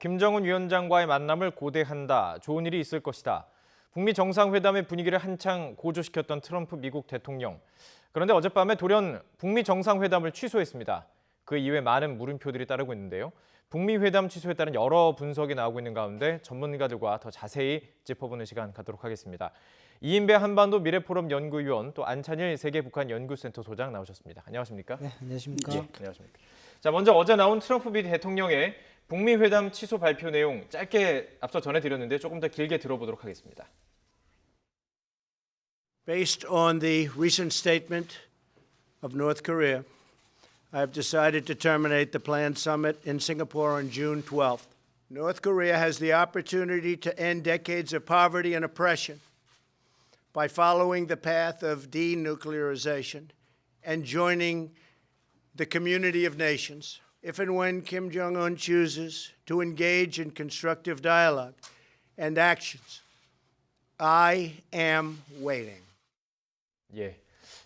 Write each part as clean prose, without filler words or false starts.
김정은 위원장과의 만남을 고대한다. 좋은 일이 있을 것이다. 북미 정상회담의 분위기를 한창 고조시켰던 트럼프 미국 대통령. 그런데 어젯밤에 돌연 북미 정상회담을 취소했습니다. 그 이후에 많은 물음표들이 따르고 있는데요. 북미 회담 취소에 따른 여러 분석이 나오고 있는 가운데 전문가들과 더 자세히 짚어보는 시간 갖도록 하겠습니다. 이인배 한반도 미래포럼 연구위원, 또 안찬일 세계북한연구센터 소장 나오셨습니다. 안녕하십니까? 네, 안녕하십니까? 예, 안녕하십니까? 자, 먼저 어제 나온 트럼프 미 대통령의 북미 회담 취소 발표 내용 짧게 앞서 전해드렸는데 조금 더 길게 들어보도록 하겠습니다. Based on the recent statement of North Korea, I have decided to terminate the planned summit in Singapore on June 12th. North Korea has the opportunity to end decades of poverty and oppression by following the path of denuclearization and joining the community of nations. If and when Kim Jong-un chooses to engage in constructive dialogue and actions, I am waiting. 예,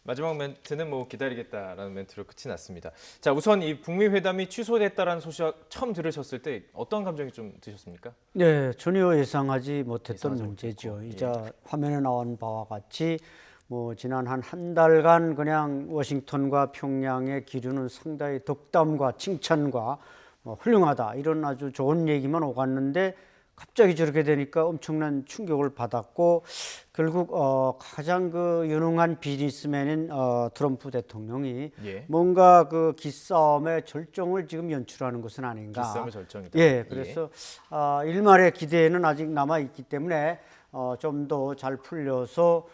마지막 멘트는 기다리겠다라는 멘트로 끝이 났습니다. 자, 우선 이 북미 회담이 취소됐다라는 소식 처음 들으셨을 때 어떤 감정이 좀 드셨습니까? 네, 전혀 예상하지 못했던 예상하지 문제죠. 못했고, 이제 화면에 나온 바와 같이 지난 한 달간 그냥 워싱턴과 평양의 기류는 상당히 덕담과 칭찬과 훌륭하다 이런 아주 좋은 얘기만 오갔는데 갑자기 저렇게 되니까 엄청난 충격을 받았고 결국 가장 유능한 비즈니스맨인 트럼프 대통령이 예. 뭔가 기싸움의 절정을 지금 연출하는 것은 아닌가. 기싸움의 절정이다. 예, 그래서 일말의 기대는 아직 남아 있기 때문에 좀 더 잘 풀려서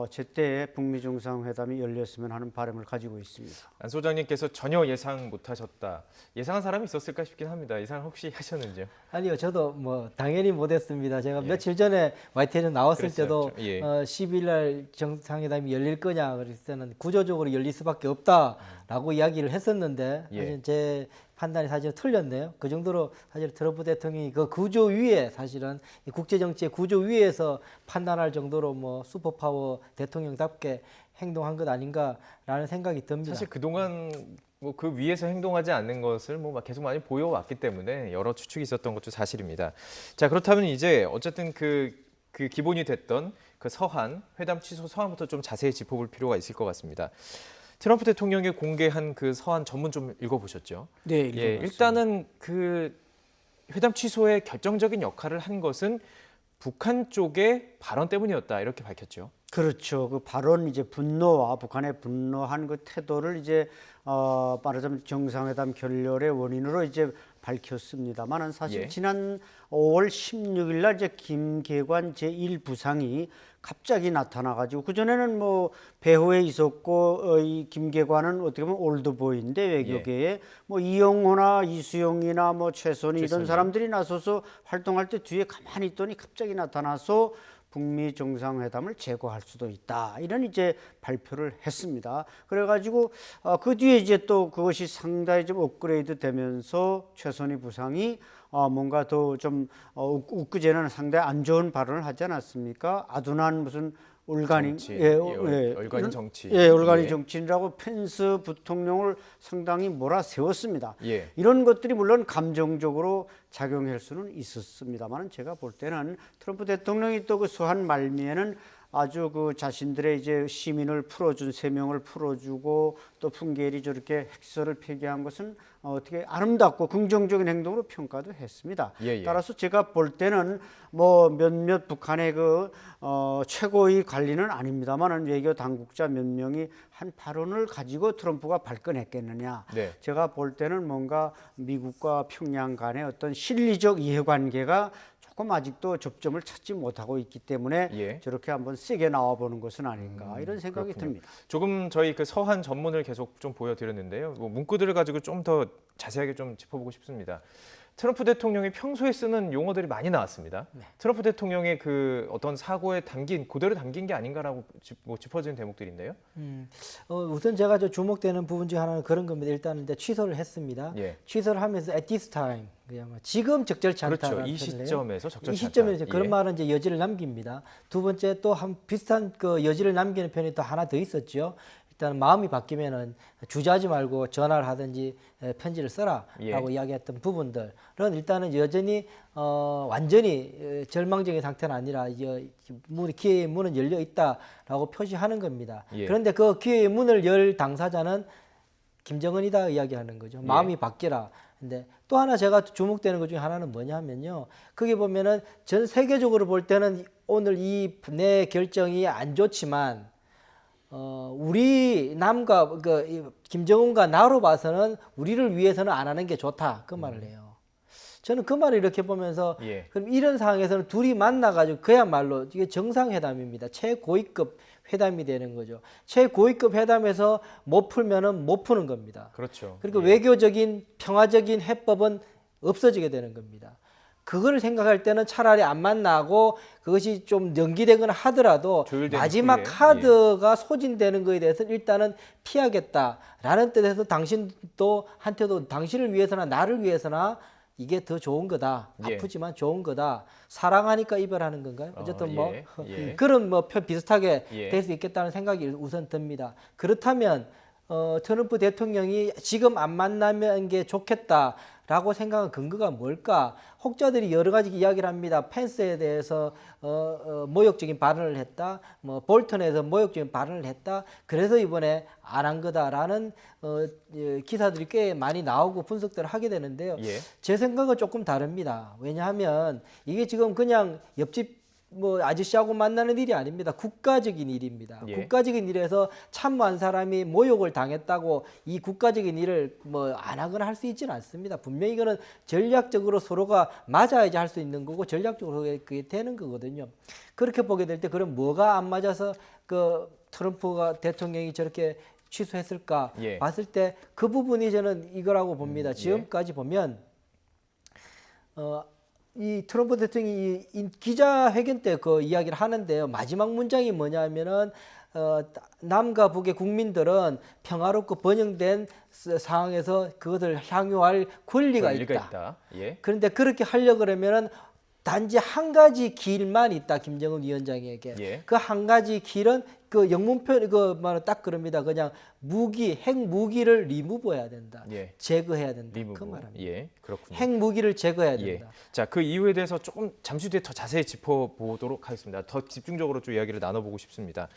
제때 북미 정상회담이 열렸으면 하는 바람을 가지고 있습니다. 안 소장님께서 전혀 예상 못하셨다. 예상한 사람이 있었을까 싶긴 합니다. 예상 혹시 하셨는지요? 아니요, 저도 당연히 못했습니다. 제가 며칠 전에 화이트하우스 나왔을 때도 그랬었죠. 예. 10일 날 정상회담이 열릴 거냐 그랬을 때는 구조적으로 열릴 수밖에 없다라고 이야기를 했었는데 예. 사실 제 판단이 사실 틀렸네요. 그 정도로 사실 트럼프 대통령이 그 구조 위에 사실은 이 국제 정치의 구조 위에서 판단할 정도로 슈퍼파워 대통령답게 행동한 것 아닌가라는 생각이 듭니다. 사실 그동안 그 위에서 행동하지 않는 것을 계속 많이 보여왔기 때문에 여러 추측이 있었던 것도 사실입니다. 자, 그렇다면 이제 어쨌든 그 기본이 됐던 그 서한 회담 취소 서한부터 좀 자세히 짚어볼 필요가 있을 것 같습니다. 트럼프 대통령이 공개한 그 서한 전문 좀 읽어보셨죠? 네, 예, 일단은 그 회담 취소에 결정적인 역할을 한 것은 북한 쪽의 발언 때문이었다 이렇게 밝혔죠. 그렇죠. 그 발언 분노와 북한의 분노한 그 태도를 말하자면 정상회담 결렬의 원인으로 밝혔습니다만은 사실 예. 지난 5월 16일 날 김계관 제1부상이 갑자기 나타나가지고 그전에는 배후에 있었고 이 김계관은 어떻게 보면 올드보이인데 외교계에 이영호나 이수영이나 최선희 이런 사람들이 나서서 활동할 때 뒤에 가만히 있더니 갑자기 나타나서 북미 정상회담을 재고할 수도 있다 이런 발표를 했습니다. 그래가지고 그 뒤에 또 그것이 상당히 좀 업그레이드 되면서 최선희 부상이 뭔가 더 좀 엊그제는 상당히 안 좋은 발언을 하지 않았습니까? 아둔한 무슨 올가닝, 올가닝 정치, 올가닝 정치인이라고 펜스 부통령을 상당히 몰아세웠습니다. 예. 이런 것들이 물론 감정적으로 작용할 수는 있었습니다만 제가 볼 때는 트럼프 대통령이 또 그 서한 말미에는 아주 자신들의 시민을 풀어준 3명을 풀어주고 또 풍계리 저렇게 핵설을 폐기한 것은 어떻게 아름답고 긍정적인 행동으로 평가도 했습니다. 따라서 제가 볼 때는 몇몇 북한의 최고의 관리는 아닙니다만은 외교 당국자 몇 명이 한 발언을 가지고 트럼프가 발끈했겠느냐. 네. 제가 볼 때는 뭔가 미국과 평양 간의 어떤 실리적 이해관계가 조금 아직도 접점을 찾지 못하고 있기 때문에 저렇게 한번 세게 나와보는 것은 아닌가 이런 생각이 그렇군요. 듭니다. 조금 저희 그 서한 전문을 계속 좀 보여드렸는데요. 문구들을 가지고 좀 더 자세하게 좀 짚어보고 싶습니다. 트럼프 대통령이 평소에 쓰는 용어들이 많이 나왔습니다. 트럼프 대통령의 그 어떤 사고에 그대로 담긴 게 아닌가라고 짚어지는 대목들인데요. 우선 제가 주목되는 부분 중 하나는 그런 겁니다. 일단 취소를 했습니다. 취소를 하면서 at this time, 지금 적절치 않다는 그렇죠. 이 시점에서 적절치 않다. 이 시점에서 그런 말은 여지를 남깁니다. 두 번째 또 비슷한 여지를 남기는 편이 또 하나 더 있었죠. 일단 마음이 바뀌면은 주저하지 말고 전화를 하든지 편지를 써라라고 예. 이야기했던 부분들은 일단은 여전히 완전히 절망적인 상태는 아니라 이제 기회의 문은 열려 있다라고 표시하는 겁니다. 예. 그런데 그 기회의 문을 열 당사자는 김정은이다 이야기하는 거죠. 마음이 바뀌라. 근데 또 하나 제가 주목되는 것 중에 하나는 뭐냐 하면요. 거기 보면은 전 세계적으로 볼 때는 오늘 이 내 결정이 안 좋지만 우리 남과 김정은과 나로 봐서는 우리를 위해서는 안 하는 게 좋다. 그 말을 해요. 저는 그 말을 이렇게 보면서 예. 그럼 이런 상황에서는 둘이 만나가지고 그야말로 이게 정상회담입니다. 최고위급 회담이 되는 거죠. 최고위급 회담에서 못 풀면은 못 푸는 겁니다. 그렇죠. 그러니까 예. 외교적인 평화적인 해법은 없어지게 되는 겁니다. 그걸 생각할 때는 차라리 안 만나고 그것이 좀 연기되거나 하더라도 조율된 마지막 후에, 카드가 소진되는 거에 대해서 일단은 피하겠다라는 뜻에서 당신도 한테도 당신을 위해서나 나를 위해서나 이게 더 좋은 거다. 예. 아프지만 좋은 거다. 사랑하니까 이별하는 건가요? 어쨌든 뭐 예, 예. 그런 뭐 비슷하게 예. 될 수 있겠다는 생각이 우선 듭니다. 그렇다면 트럼프 대통령이 지금 안 만나면 게 좋겠다라고 생각한 근거가 뭘까? 혹자들이 여러 가지 이야기를 합니다. 펜스에 대해서 모욕적인 발언을 했다. 뭐 볼턴에 대해서 모욕적인 발언을 했다. 그래서 이번에 안 한 거다라는 기사들이 꽤 많이 나오고 분석들을 하게 되는데요. 예. 제 생각은 조금 다릅니다. 왜냐하면 이게 지금 그냥 옆집 뭐 아저씨하고 만나는 일이 아닙니다. 국가적인 일입니다. 예. 국가적인 일에서 참모한 사람이 모욕을 당했다고 이 국가적인 일을 뭐 안 하거나 할 수 있지는 않습니다. 분명히 이거는 전략적으로 서로가 맞아야지 할 수 있는 거고 전략적으로 그게 되는 거거든요. 그렇게 보게 될 때 그럼 뭐가 안 맞아서 그 트럼프가 대통령이 저렇게 취소했을까 예. 봤을 때 그 부분이 저는 이거라고 봅니다. 지금까지 보면 이 트럼프 대통령이 이 기자회견 때 그 이야기를 하는데요. 마지막 문장이 뭐냐면은 남과 북의 국민들은 평화롭고 번영된 상황에서 그것을 향유할 권리가 있다. 예. 그런데 그렇게 하려 그러면은 단지 한 가지 길만 있다. 김정은 위원장에게. 예. 그 한 가지 길은 그 영문표 그 말은 딱 그럽니다. 그냥 핵 무기를 리무브해야 된다. 예. 제거해야 된다. 리무브. 그 말합니다. 예. 그렇군요. 핵 무기를 제거해야 예. 된다. 자, 그 이유에 대해서 조금 잠시 뒤에 더 자세히 짚어보도록 하겠습니다. 더 집중적으로 좀 이야기를 나눠보고 싶습니다.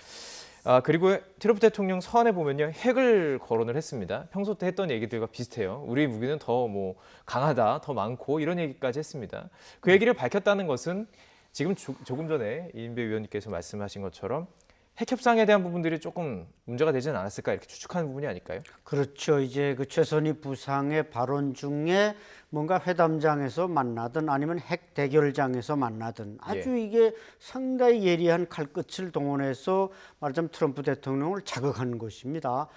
그리고 트럼프 대통령 서한에 보면요, 핵을 거론을 했습니다. 평소 때 했던 얘기들과 비슷해요. 우리 무기는 더 뭐 강하다, 더 많고 이런 얘기까지 했습니다. 그 얘기를 밝혔다는 것은 지금 조금 전에 이인배 위원님께서 말씀하신 것처럼 핵 협상에 대한 부분들이 조금 문제가 되지는 않았을까 이렇게 추측하는 부분이 아닐까요? 그렇죠. 이제 그 최선희 부상의 발언 중에 뭔가 회담장에서 만나든 아니면 핵 대결장에서 만나든 아주 이게 상당히 예리한 칼끝을 동원해서 말하자면 트럼프 대통령을 자극하는 것입니다.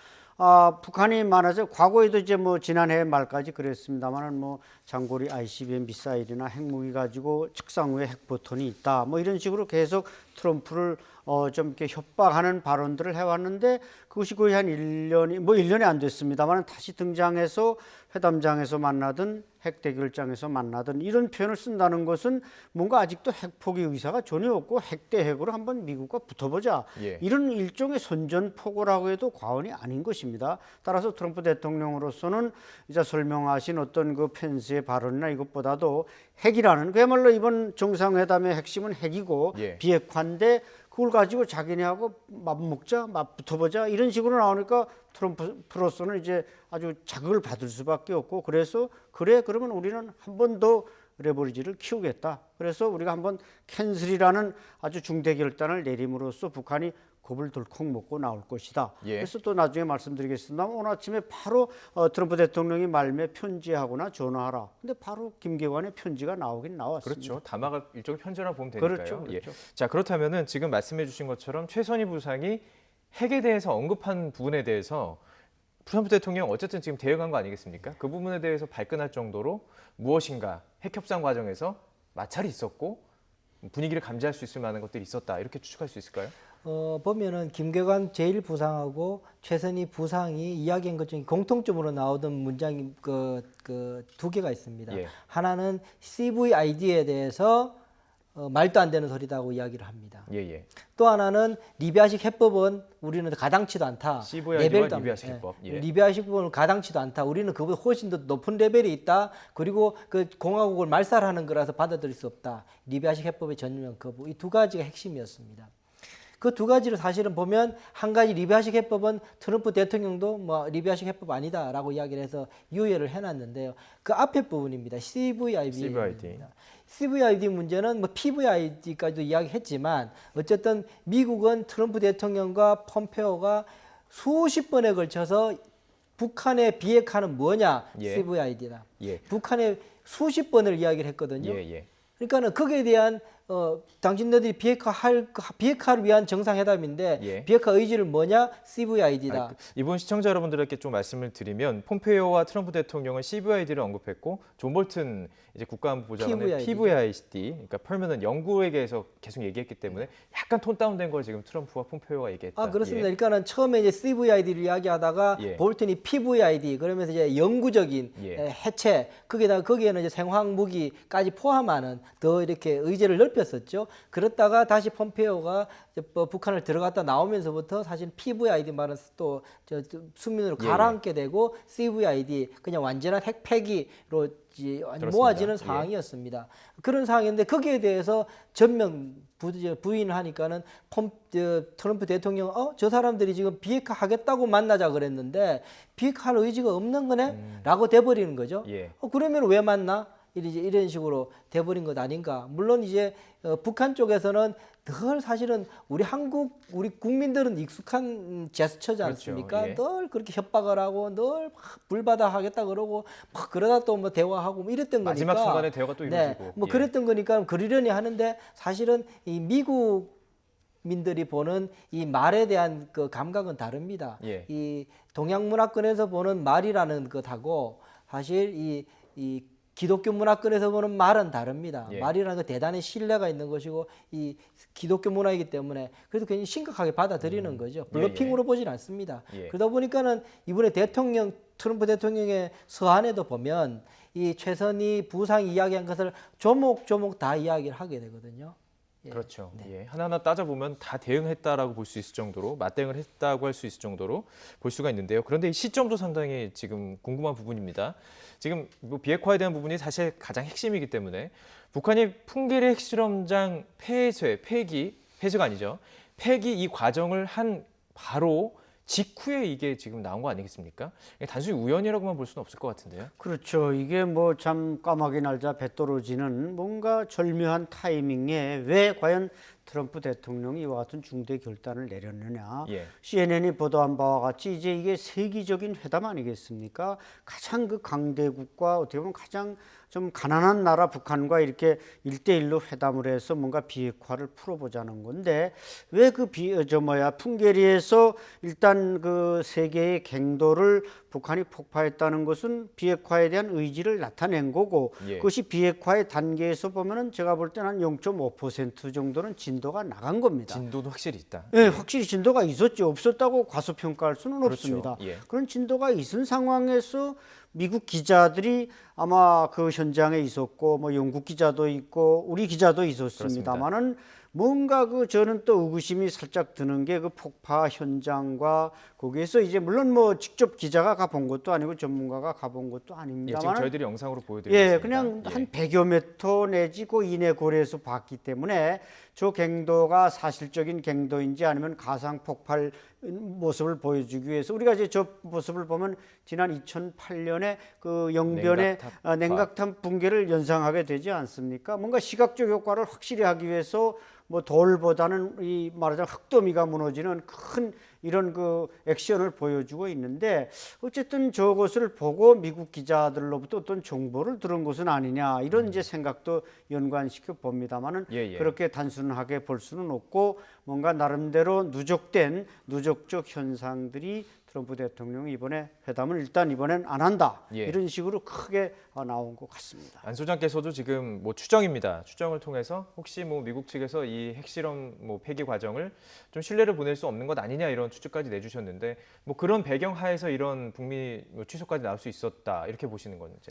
북한이 말하자면 과거에도 이제 뭐 지난해 말까지 그랬습니다만은 뭐 장거리 ICBM 미사일이나 핵무기 가지고 책상 위에 핵포탄이 있다 뭐 이런 식으로 계속 트럼프를 좀 이렇게 협박하는 발언들을 해왔는데 그것이 거의 한 1년이 뭐 1년이 안 됐습니다만 다시 등장해서 회담장에서 만나든 핵대결장에서 만나든 이런 표현을 쓴다는 것은 뭔가 아직도 핵포기 의사가 전혀 없고 핵 대 핵으로 한번 미국과 붙어보자 이런 일종의 선전포고라고 해도 과언이 아닌 것입니다. 따라서 트럼프 대통령으로서는 이제 설명하신 어떤 그 펜스의 발언이나 이것보다도 핵이라는 그야말로 이번 정상회담의 핵심은 핵이고 비핵화인데 그걸 가지고 자기네하고 맞먹자, 맞붙어보자 이런 식으로 나오니까 트럼프로서는 이제 아주 자극을 받을 수밖에 없고 그래서 그래 그러면 우리는 한 번 더 레버리지를 키우겠다. 그래서 우리가 한번 캔슬이라는 아주 중대 결단을 내림으로써 북한이 겁을 덜컥 먹고 나올 것이다. 그래서 또 나중에 말씀드리겠습니다. 오늘 아침에 바로 트럼프 대통령이 말미에 편지하거나 전화하라. 근데 바로 김계관의 편지가 나오긴 나왔습니다. 그렇죠. 담화가 일종의 편지라 보면 되니까요. 그렇죠. 그렇죠. 자, 그렇다면은 지금 말씀해 주신 것처럼 최선희 부상이 핵에 대해서 언급한 부분에 대해서 트럼프 대통령 어쨌든 지금 대응한 거 아니겠습니까? 그 부분에 대해서 발끈할 정도로 무엇인가 핵 협상 과정에서 마찰이 있었고 분위기를 감지할 수 있을 만한 것들이 있었다. 이렇게 추측할 수 있을까요? 보면은 김계관 제1부상하고 최선희 부상이 이야기한 것 중에 공통점으로 나오던 문장이 그 두 개가 있습니다. 하나는 CVID에 대해서 말도 안 되는 소리다고 이야기를 합니다. 예, 예. 또 하나는 리비아식 해법은 우리는 가당치도 않다. CVID와 레벨도 안- 리비아식 해법. 예. 리비아식 해법은 가당치도 않다. 우리는 그보다 훨씬 더 높은 레벨이 있다. 그리고 그 공화국을 말살하는 거라서 받아들일 수 없다. 리비아식 해법의 전면 거부. 이 두 가지가 핵심이었습니다. 그 두 가지를 사실은 보면 한 가지 리비아식 해법은 트럼프 대통령도 뭐 리비아식 해법 아니다라고 이야기를 해서 유예를 해놨는데요. 그 앞에 부분입니다. CVID. CVID 문제는 뭐 PVID까지도 이야기했지만 어쨌든 미국은 트럼프 대통령과 폼페오가 수십 번에 걸쳐서 북한의 비핵화는 뭐냐? 예. CVID다. 예. 북한의 수십 번을 이야기를 했거든요. 예, 예. 그러니까는 거기에 대한 당신네들이 비핵화를 위한 정상회담인데 예. 비핵화 의지를 뭐냐? CVID다. 이번 시청자 여러분들에게 좀 말씀을 드리면 폼페이오와 트럼프 대통령은 CVID를 언급했고 존 볼튼 이제 국가안보보좌관은 PVID, 그러니까 permanent 영구에게서 계속 얘기했기 때문에 약간 톤 다운된 걸 지금 트럼프와 pompeo가 얘기했다. 아 그렇습니다. 예. 그러니까는 처음에 이제 CVID를 이야기하다가 예. 볼튼이 PVID 그러면서 이제 영구적인 예. 해체 거기에는 이제 생화학 무기까지 포함하는 더 이렇게 의제를 넓혔었죠. 그렇다가 다시 폼페오가 이제 북한을 들어갔다 나오면서부터 사실 PVID 말은 또 수면으로 예, 가라앉게 되고 CVID 그냥 완전한 핵폐기로 모아지는 상황이었습니다. 그런 상황인데 거기에 대해서 전면 부인을 하니까는 트럼프 대통령 저 사람들이 지금 비핵화 하겠다고 만나자 그랬는데 비핵화할 의지가 없는 거네? 라고 돼버리는 거죠. 예. 그러면 왜 만나? 이런 식으로 돼버린 것 아닌가. 물론 이제 북한 쪽에서는 늘 사실은 우리 국민들은 익숙한 제스처지 않습니까? 그렇죠. 예. 늘 그렇게 협박을 하고 늘 불받아 하겠다 그러고 막 그러다 또 뭐 대화하고 뭐 이랬던 거니까. 마지막 순간에 대화가 또 이루어지고. 네, 뭐 예. 그랬던 거니까 그러려니 하는데 사실은 이 미국 민들이 보는 이 말에 대한 그 감각은 다릅니다. 예. 이 동양 문화권에서 보는 말이라는 것하고 사실 이 기독교 문화권에서 보는 말은 다릅니다. 예. 말이라는 건 대단히 신뢰가 있는 것이고 이 기독교 문화이기 때문에 그래도 굉장히 심각하게 받아들이는 거죠. 블러핑으로 보진 않습니다. 예. 그러다 보니까는 이번에 트럼프 대통령의 서한에도 보면 이 최선희 부상이 이야기한 것을 조목조목 다 이야기를 하게 되거든요. 예. 그렇죠. 예. 하나하나 따져보면 다 대응했다라고 볼 수 있을 정도로 맞대응을 했다고 할 수 있을 정도로 볼 수가 있는데요. 그런데 이 시점도 상당히 지금 궁금한 부분입니다. 지금 뭐 비핵화에 대한 부분이 사실 가장 핵심이기 때문에 북한이 풍계리 핵실험장 폐쇄가 아니죠. 폐기 이 과정을 한 바로 직후에 이게 지금 나온 거 아니겠습니까? 단순히 우연이라고만 볼 수는 없을 것 같은데요. 그렇죠. 이게 뭐 참 까마귀 날자 배 떨어지는 뭔가 절묘한 타이밍에 왜 과연 트럼프 대통령이 이와 같은 중대 결단을 내렸느냐. 예. CNN이 보도한 바와 같이 이제 이게 세계적인 회담 아니겠습니까? 가장 그 강대국과 어떻게 보면 가장 좀 가난한 나라 북한과 이렇게 1대1로 회담을 해서 뭔가 비핵화를 풀어보자는 건데 왜 그 풍계리에서 일단 그 세계의 갱도를 북한이 폭파했다는 것은 비핵화에 대한 의지를 나타낸 거고 예. 그것이 비핵화의 단계에서 보면은 제가 볼 때는 한 0.5% 정도는 진도가 나간 겁니다. 진도도 확실히 있다. 네, 확실히 진도가 있었죠. 없었다고 과소평가할 수는 그렇죠. 없습니다. 예. 그런 진도가 있은 상황에서 미국 기자들이 아마 그 현장에 있었고 뭐 영국 기자도 있고 우리 기자도 있었습니다만은 뭔가 저는 또 의구심이 살짝 드는 게 그 폭파 현장과 거기에서 이제 물론 뭐 직접 기자가 가본 것도 아니고 전문가가 가본 것도 예, 지금 아닙니다만 저희들이 영상으로 보여드리겠습니다. 예, 그냥 한 100여 미터 내지 그 이내 거리에서 봤기 때문에 저 갱도가 사실적인 갱도인지 아니면 가상 폭발 모습을 보여주기 위해서 우리가 이제 저 모습을 보면 지난 2008년에 그 영변의 냉각탄 붕괴를 연상하게 되지 않습니까? 뭔가 시각적 효과를 확실히 하기 위해서 뭐 돌보다는 이 말하자면 흙더미가 무너지는 큰 이런 그 액션을 보여주고 있는데 어쨌든 저것을 보고 미국 기자들로부터 어떤 정보를 들은 것은 아니냐 이런 이제 생각도 연관시켜 봅니다만은 예. 그렇게 단순하게 볼 수는 없고 뭔가 나름대로 누적적 현상들이 트럼프 대통령이 이번에 회담을 일단 이번엔 안 한다 예. 이런 식으로 크게 나온 것 같습니다. 안 소장께서도 지금 뭐 추정입니다. 추정을 통해서 혹시 뭐 미국 측에서 이 핵실험 뭐 폐기 과정을 좀 신뢰를 보낼 수 없는 것 아니냐 이런 추측까지 내주셨는데 뭐 그런 배경 하에서 이런 북미 취소까지 나올 수 있었다 이렇게 보시는 건지.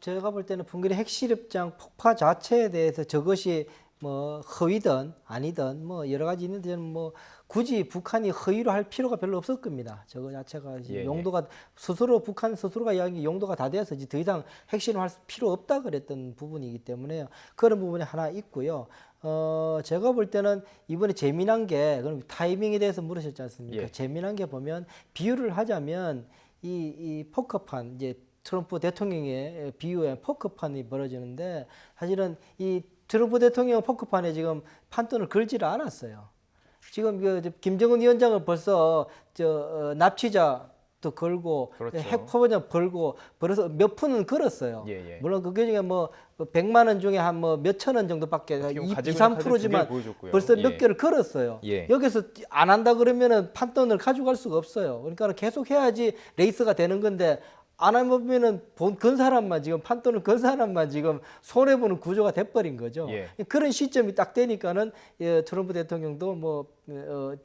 제가 볼 때는 풍계리 핵실험장 폭파 자체에 대해서 저것이 뭐 허위든 아니든 뭐 여러 가지 있는데 저는 뭐 굳이 북한이 허위로 할 필요가 별로 없을 겁니다. 저거 자체가 예, 용도가 북한 스스로가 이야기 용도가 다 돼서 이제 더 이상 핵실험할 필요 없다 그랬던 부분이기 때문에요. 그런 부분이 하나 있고요. 제가 볼 때는 이번에 재미난 게 그럼 타이밍에 대해서 물으셨지 않습니까? 예. 재미난 게 보면 비유를 하자면 이 포커판 이제 트럼프 대통령의 비유에 포커판이 벌어지는데 사실은 이 트럼프 대통령 포커판에 지금 판돈을 걸지를 않았어요. 지금 김정은 위원장을 벌써 납치자도 걸고 그렇죠. 핵포범자 걸고 벌써 몇 푼은 걸었어요. 예, 예. 물론 그게 중에 뭐 100만 원 중에 한 뭐 몇천 원 정도밖에 어떻게 보면 2, 가지고 있는 3%지만 카드 두 개를 보여줬고요. 벌써 예. 몇 개를 걸었어요. 예. 여기서 안 한다 그러면은 판돈을 가져갈 수가 없어요. 그러니까 계속 해야지 레이스가 되는 건데 안 하면은 건 사람만 지금 판돈을 건 사람만 지금 손해 보는 구조가 돼버린 거죠. 예. 그런 시점이 딱 되니까는 트럼프 대통령도 뭐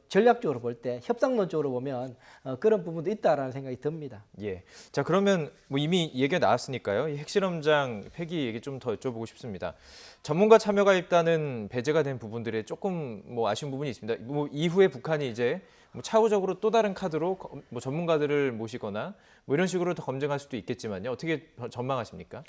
전략적으로 볼 때 협상론적으로 보면 그런 부분도 있다라는 생각이 듭니다. 예. 자, 그러면 뭐 이미 얘기가 나왔으니까요. 이 핵실험장 폐기 얘기 좀 더 여쭤보고 싶습니다. 전문가 참여가 일단은 배제가 된 부분들에 조금 뭐 아쉬운 부분이 있습니다. 뭐 이후에 북한이 이제 뭐 차후적으로 또 다른 카드로 뭐 전문가들을 모시거나 뭐 이런 식으로 더 검증할 수도 있겠지만요. 어떻게 전망하십니까?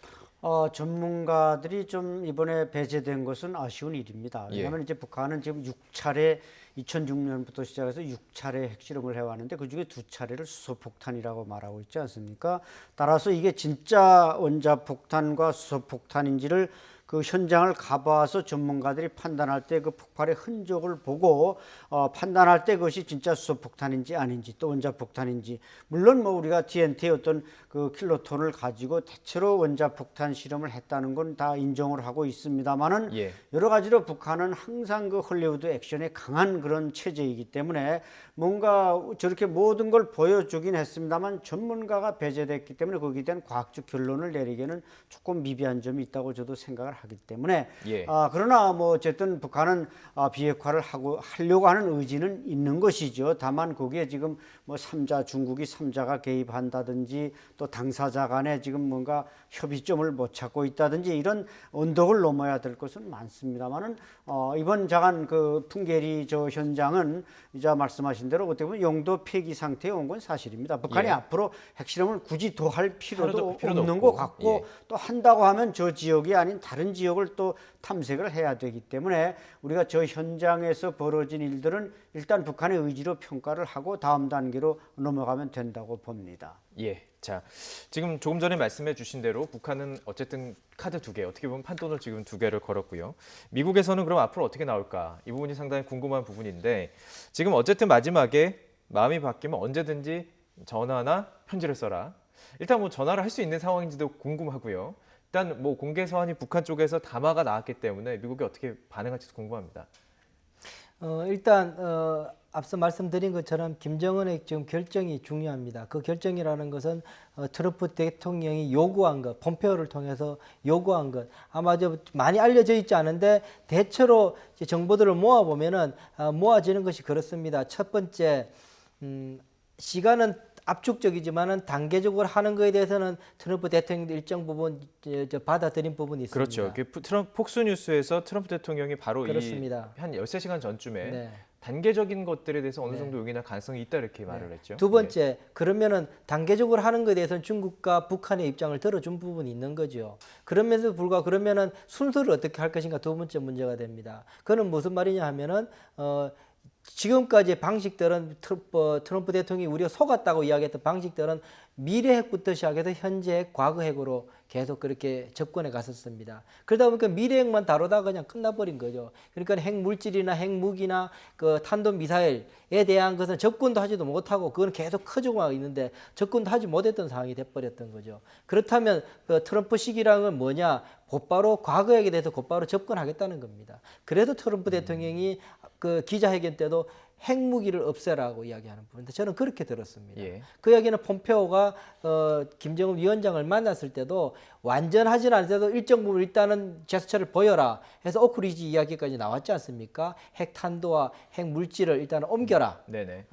전문가들이 좀 이번에 배제된 것은 아쉬운 일입니다. 왜냐하면 이제 북한은 지금 6차례 2006년부터 시작해서 6차례 핵실험을 해왔는데 그중에 2차례를 수소폭탄이라고 말하고 있지 않습니까? 따라서 이게 진짜 원자폭탄과 수소폭탄인지를 그 현장을 가봐서 전문가들이 판단할 때 그 폭발의 흔적을 보고 판단할 때 그것이 진짜 수소폭탄인지 아닌지 또 원자폭탄인지 물론 뭐 우리가 TNT의 어떤 그 킬로톤을 가지고 대체로 원자폭탄 실험을 했다는 건 다 인정을 하고 있습니다만은 예. 여러 가지로 북한은 항상 그 헐리우드 액션에 강한 그런 체제이기 때문에 뭔가 저렇게 모든 걸 보여주긴 했습니다만 전문가가 배제됐기 때문에 거기에 대한 과학적 결론을 내리기에는 조금 미비한 점이 있다고 저도 생각을 하기 때문에 예. 그러나 뭐 어쨌든 북한은 비핵화를 하려고 하는 의지는 있는 것이죠. 다만 거기에 지금 뭐 중국이 3자가 개입한다든지 또 당사자 간에 지금 뭔가 협의점을 못 찾고 있다든지 이런 언덕을 넘어야 될 것은 많습니다만은 이번 자간 그 풍계리 저 현장은 이제 말씀하신 대로 어떻게 보면 용도 폐기 상태에 온 건 사실입니다. 북한이 예. 앞으로 핵실험을 굳이 더 할 필요도 필요도 없는 없고. 것 같고 예. 또 한다고 하면 저 지역이 아닌 다른 지역을 또 탐색을 해야 되기 때문에 우리가 저 현장에서 벌어진 일들은 일단 북한의 의지로 평가를 하고 다음 단계로 넘어가면 된다고 봅니다. 예. 자, 지금 조금 전에 말씀해 주신 대로 북한은 어쨌든 카드 2개, 어떻게 보면 판돈을 지금 2개를 걸었고요. 미국에서는 그럼 앞으로 어떻게 나올까? 이 부분이 상당히 궁금한 부분인데 지금 어쨌든 마지막에 마음이 바뀌면 언제든지 전화나 편지를 써라. 일단 뭐 전화를 할 수 있는 상황인지도 궁금하고요. 일단 뭐 공개 서한이 북한 쪽에서 담화가 나왔기 때문에 미국이 어떻게 반응할지도 궁금합니다. 일단 앞서 말씀드린 것처럼 김정은의 지금 결정이 중요합니다. 그 결정이라는 것은 트럼프 대통령이 요구한 것, 폼페오를 통해서 요구한 것, 아마 많이 알려져 있지 않은데 대체로 정보들을 모아보면은 모아지는 것이 그렇습니다. 첫 번째, 시간은 압축적이지만은 단계적으로 하는 것에 대해서는 트럼프 대통령도 일정 부분 받아들인 부분이 있습니다. 그렇죠. 폭스뉴스에서 트럼프 대통령이 바로 그렇습니다. 한 13시간 전쯤에 네. 단계적인 것들에 대해서 어느 정도 용인할 가능성이 있다 이렇게 말을 했죠. 두 번째, 그러면은 단계적으로 하는 것에 대해서는 중국과 북한의 입장을 들어준 부분이 있는 거죠. 그러면서 불구하고 그러면은 순서를 어떻게 할 것인가 두 번째 문제가 됩니다. 그는 무슨 말이냐 하면은 지금까지 방식들은 트럼프 대통령이 우리가 속았다고 이야기했던 방식들은 미래 핵부터 시작해서 현재 핵, 과거 핵으로 계속 그렇게 접근해 갔었습니다. 그러다 보니까 미래 핵만 다루다가 그냥 끝나버린 거죠. 그러니까 핵 물질이나 핵 무기나 그 탄도 미사일에 대한 것은 접근도 하지도 못하고 그건 계속 커져가고 있는데 접근도 하지 못했던 상황이 돼버렸던 거죠. 그렇다면 그 트럼프 시기랑은 뭐냐? 곧바로 과거 핵에 대해서 곧바로 접근하겠다는 겁니다. 그래서 트럼프 대통령이 그 기자회견 때도 핵무기를 없애라고 이야기하는 부분인데 저는 그렇게 들었습니다. 예. 그 이야기는 폼페오가 김정은 위원장을 만났을 때도 완전하지는 않아도 일정 부분 일단은 제스처를 보여라 해서 오크리지 이야기까지 나왔지 않습니까? 핵탄도와 핵물질을 일단 옮겨라. 네네.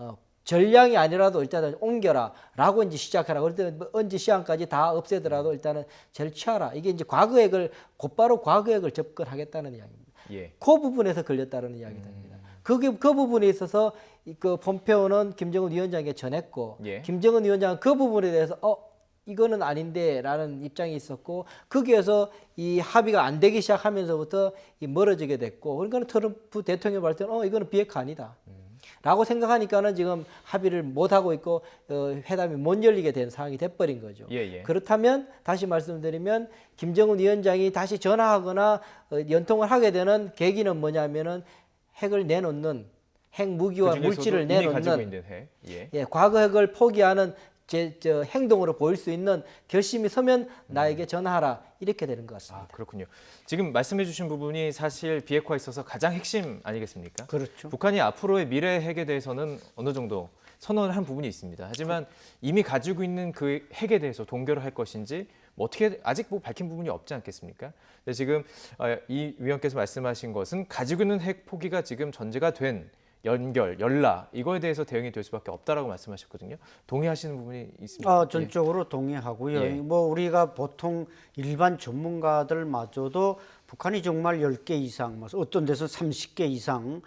전량이 아니라도 일단은 옮겨라라고 이제 시작하라. 그럴 때는 뭐 언제 시한까지 다 없애더라도 일단은 절취하라. 이게 이제 과거액을 곧바로 과거액을 접근하겠다는 이야기입니다. 예. 그 부분에서 걸렸다는 이야기 됩니다. 그 부분에 있어서 그 폼페오는 김정은 위원장에게 전했고 예. 김정은 위원장은 그 부분에 대해서 이거는 아닌데라는 입장이 있었고 거기에서 이 합의가 안 되기 시작하면서부터 멀어지게 됐고 그러니까 트럼프 대통령 볼 때는 이거는 비핵화 아니다. 라고 생각하니까는 지금 합의를 못 하고 있고 회담이 못 열리게 된 상황이 돼버린 거죠. 예. 그렇다면 다시 말씀드리면 김정은 위원장이 다시 전화하거나 연통을 하게 되는 계기는 뭐냐면은 핵을 내놓는 핵 무기와 그중에서도 물질을 이미 가지고 내놓는 있는 핵. 예. 예, 과거 핵을 포기하는 저 행동으로 보일 수 있는 결심이 서면 나에게 전화하라 이렇게 되는 것 같습니다. 그렇군요. 지금 말씀해 주신 부분이 사실 비핵화에 있어서 가장 핵심 아니겠습니까? 그렇죠. 북한이 앞으로의 미래 핵에 대해서는 어느 정도 선언을 한 부분이 있습니다. 하지만 이미 가지고 있는 그 핵에 대해서 동결을 할 것인지 뭐 어떻게 아직 뭐 밝힌 부분이 없지 않겠습니까? 근데 지금 이 위원께서 말씀하신 것은 가지고 있는 핵 포기가 지금 전제가 된 연라 이거에 대해서 대응이 될 수밖에 없다라고 말씀하셨거든요. 동의하시는 부분이 있습니까? 전적으로 동의하고요. 예. 뭐 우리가 보통 일반 전문가들마저도 북한이 정말 10개 이상, 어떤 데서 30개 이상,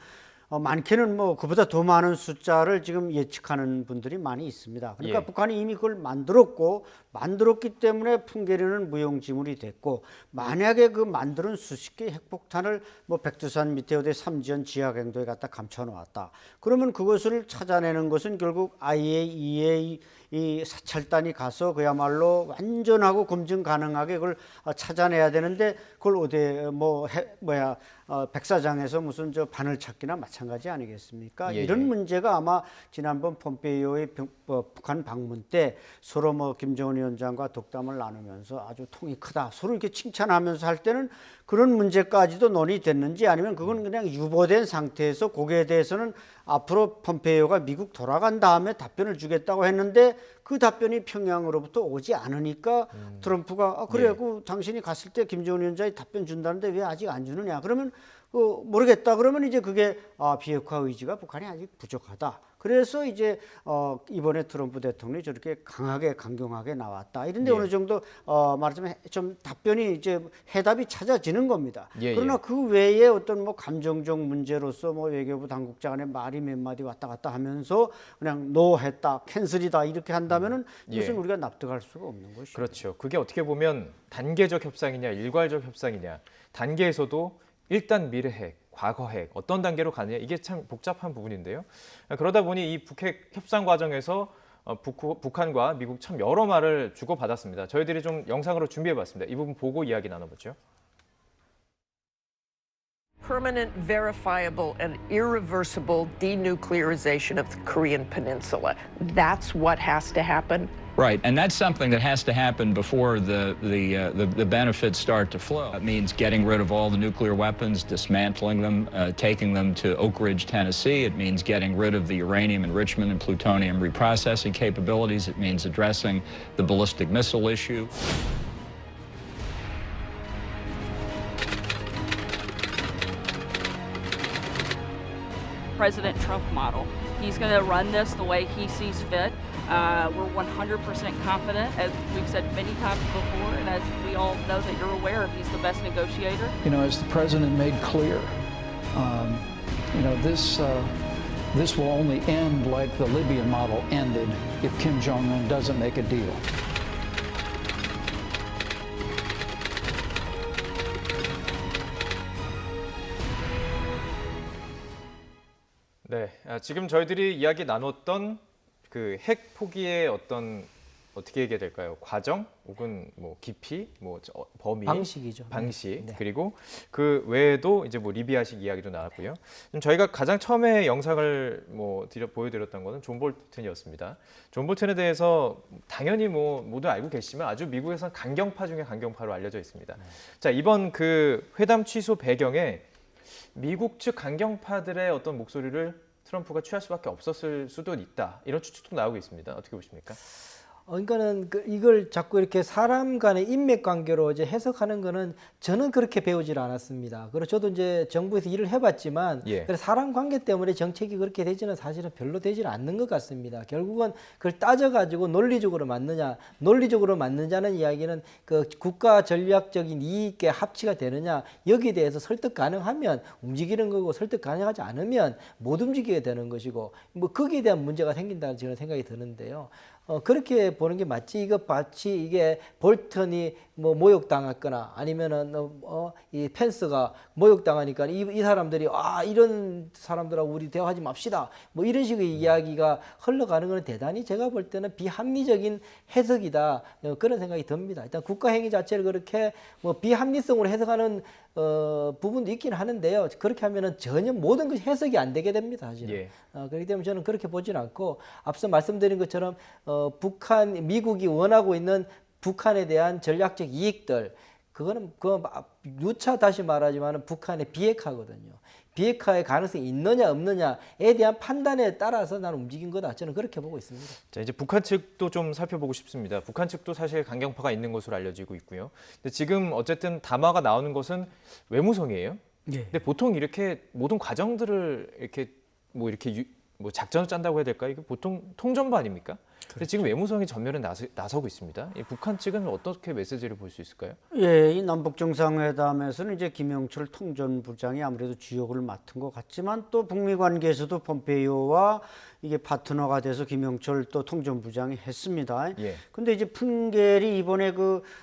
많게는 뭐 그보다 더 많은 숫자를 지금 예측하는 분들이 많이 있습니다. 그러니까 예. 북한이 이미 그걸 만들었기 때문에 풍계리는 무용지물이 됐고, 만약에 그 만드는 수십 개의 핵폭탄을 뭐 백두산 밑에 어디 삼지연 지하갱도에 갖다 감춰놓았다. 그러면 그것을 찾아내는 것은 결국 IAEA 이 사찰단이 가서 그야말로 완전하고 검증 가능하게 그걸 찾아내야 되는데 그걸 어디 백사장에서 무슨 저 바늘찾기나 마찬가지 아니겠습니까? 예, 이런 예. 문제가 아마 지난번 폼페이오의 북한 방문 때 서로 뭐 김정은 위원장과 독담을 나누면서 아주 통이 크다 서로 이렇게 칭찬하면서 할 때는 그런 문제까지도 논의됐는지 아니면 그건 그냥 유보된 상태에서 거기에 대해서는 앞으로 폼페이오가 미국 돌아간 다음에 답변을 주겠다고 했는데 그 답변이 평양으로부터 오지 않으니까 트럼프가 그래 예. 그 당신이 갔을 때 김정은 위원장이 답변 준다는데 왜 아직 안 주느냐 그러면 모르겠다 그러면 이제 그게 비핵화 의지가 북한이 아직 부족하다. 그래서 이제 이번에 트럼프 대통령이 저렇게 강하게 강경하게 나왔다. 이런데 예. 어느 정도 말하자면 좀 답변이 이제 해답이 찾아지는 겁니다. 예, 그러나 예. 그 외에 어떤 뭐 감정적 문제로서 뭐 외교부 당국자 간에 말이 몇 마디 왔다 갔다 하면서 그냥 노했다, 캔슬이다 이렇게 한다면은 이것은 예. 우리가 납득할 수가 없는 것이죠. 그렇죠. 그게 어떻게 보면 단계적 협상이냐 일괄적 협상이냐 단계에서도 일단 미래 핵, 과거 핵 어떤 단계로 가느냐 이게 참 복잡한 부분인데요. 그러다 보니 이 북핵 협상 과정에서 북한과 미국 참 여러 말을 주고받았습니다. 저희들이 좀 영상으로 준비해봤습니다. 이 부분 보고 이야기 나눠보죠. Permanent, verifiable, and irreversible denuclearization of the Korean Peninsula. That's what has to happen. Right, and that's something that has to happen before the benefits start to flow. That means getting rid of all the nuclear weapons, dismantling them, taking them to Oak Ridge, Tennessee. It means getting rid of the uranium enrichment and plutonium reprocessing capabilities. It means addressing the ballistic missile issue. President Trump model. He's going to run this the way he sees fit. We're 100% confident, as we've said many times before, and as we all know that you're aware of, he's the best negotiator. You know, as the president made clear, this will only end like the Libyan model ended if Kim Jong-un doesn't make a deal. 네, 지금 저희들이 이야기 나눴던 그 핵 포기의 어떤 어떻게 얘기해야 될까요? 과정 혹은 뭐 깊이, 뭐 범위, 방식이죠. 방식 네. 그리고 그 외에도 이제 뭐 리비아식 이야기도 나왔고요. 지금 저희가 가장 처음에 영상을 뭐 보여드렸던 거는 존 볼튼이었습니다. 존 볼튼에 대해서 당연히 뭐 모두 알고 계시지만 아주 미국에서는 강경파 중에 강경파로 알려져 있습니다. 자, 이번 그 회담 취소 배경에 미국 측 강경파들의 어떤 목소리를 트럼프가 취할 수밖에 없었을 수도 있다. 이런 추측도 나오고 있습니다. 어떻게 보십니까? 그러니까는 이걸 자꾸 이렇게 사람 간의 인맥 관계로 이제 해석하는 거는 저는 그렇게 배우질 않았습니다. 그리고 저도 이제 정부에서 일을 해봤지만 예. 그래서 사람 관계 때문에 정책이 그렇게 되지는 사실은 별로 되질 않는 것 같습니다. 결국은 그걸 따져가지고 논리적으로 맞느냐는 이야기는 그 국가 전략적인 이익에 합치가 되느냐 여기에 대해서 설득 가능하면 움직이는 거고 설득 가능하지 않으면 못 움직이게 되는 것이고 뭐 거기에 대한 문제가 생긴다는 저는 생각이 드는데요. 그렇게 보는 게 맞지. 이거 마치 이게 볼턴이 뭐 모욕당했거나 아니면은 이 펜스가 모욕당하니까 이 사람들이 이런 사람들하고 우리 대화하지 맙시다. 뭐 이런 식의 이야기가 흘러가는 건 대단히 제가 볼 때는 비합리적인 해석이다. 그런 생각이 듭니다. 일단 국가 행위 자체를 그렇게 뭐 비합리성으로 해석하는 부분도 있긴 하는데요. 그렇게 하면은 전혀 모든 것이 해석이 안 되게 됩니다, 사실은. 예. 그렇기 때문에 저는 그렇게 보지는 않고 앞서 말씀드린 것처럼 미국이 원하고 있는 북한에 대한 전략적 이익들 그거는 누차 다시 말하지만 북한의 비핵화거든요. 비핵화의 가능성이 있느냐 없느냐에 대한 판단에 따라서 나는 움직인 거다. 저는 그렇게 보고 있습니다. 자, 이제 북한 측도 좀 살펴보고 싶습니다. 북한 측도 사실 강경파가 있는 것으로 알려지고 있고요. 근데 지금 어쨌든 담화가 나오는 것은 외무성이에요. 네. 근데 보통 이렇게 모든 과정들을 이렇게 뭐 작전을 짠다고 해야 될까? 이게 보통 통전부 아닙니까? 근데 지금 외무성이 전면에 나서고 있습니다. 이 북한 측은 어떻게 메시지를 볼 수 있을까요? 예, 이 남북 정상회담에서는 이제 김영철 통전부장이 아무래도 주역을 맡은 것 같지만 또 북미 관계에서도 폼페이오와 이게 파트너가 돼서 김영철 또 통전부장이 했습니다. 예. 근데 이제 풍계리 이번에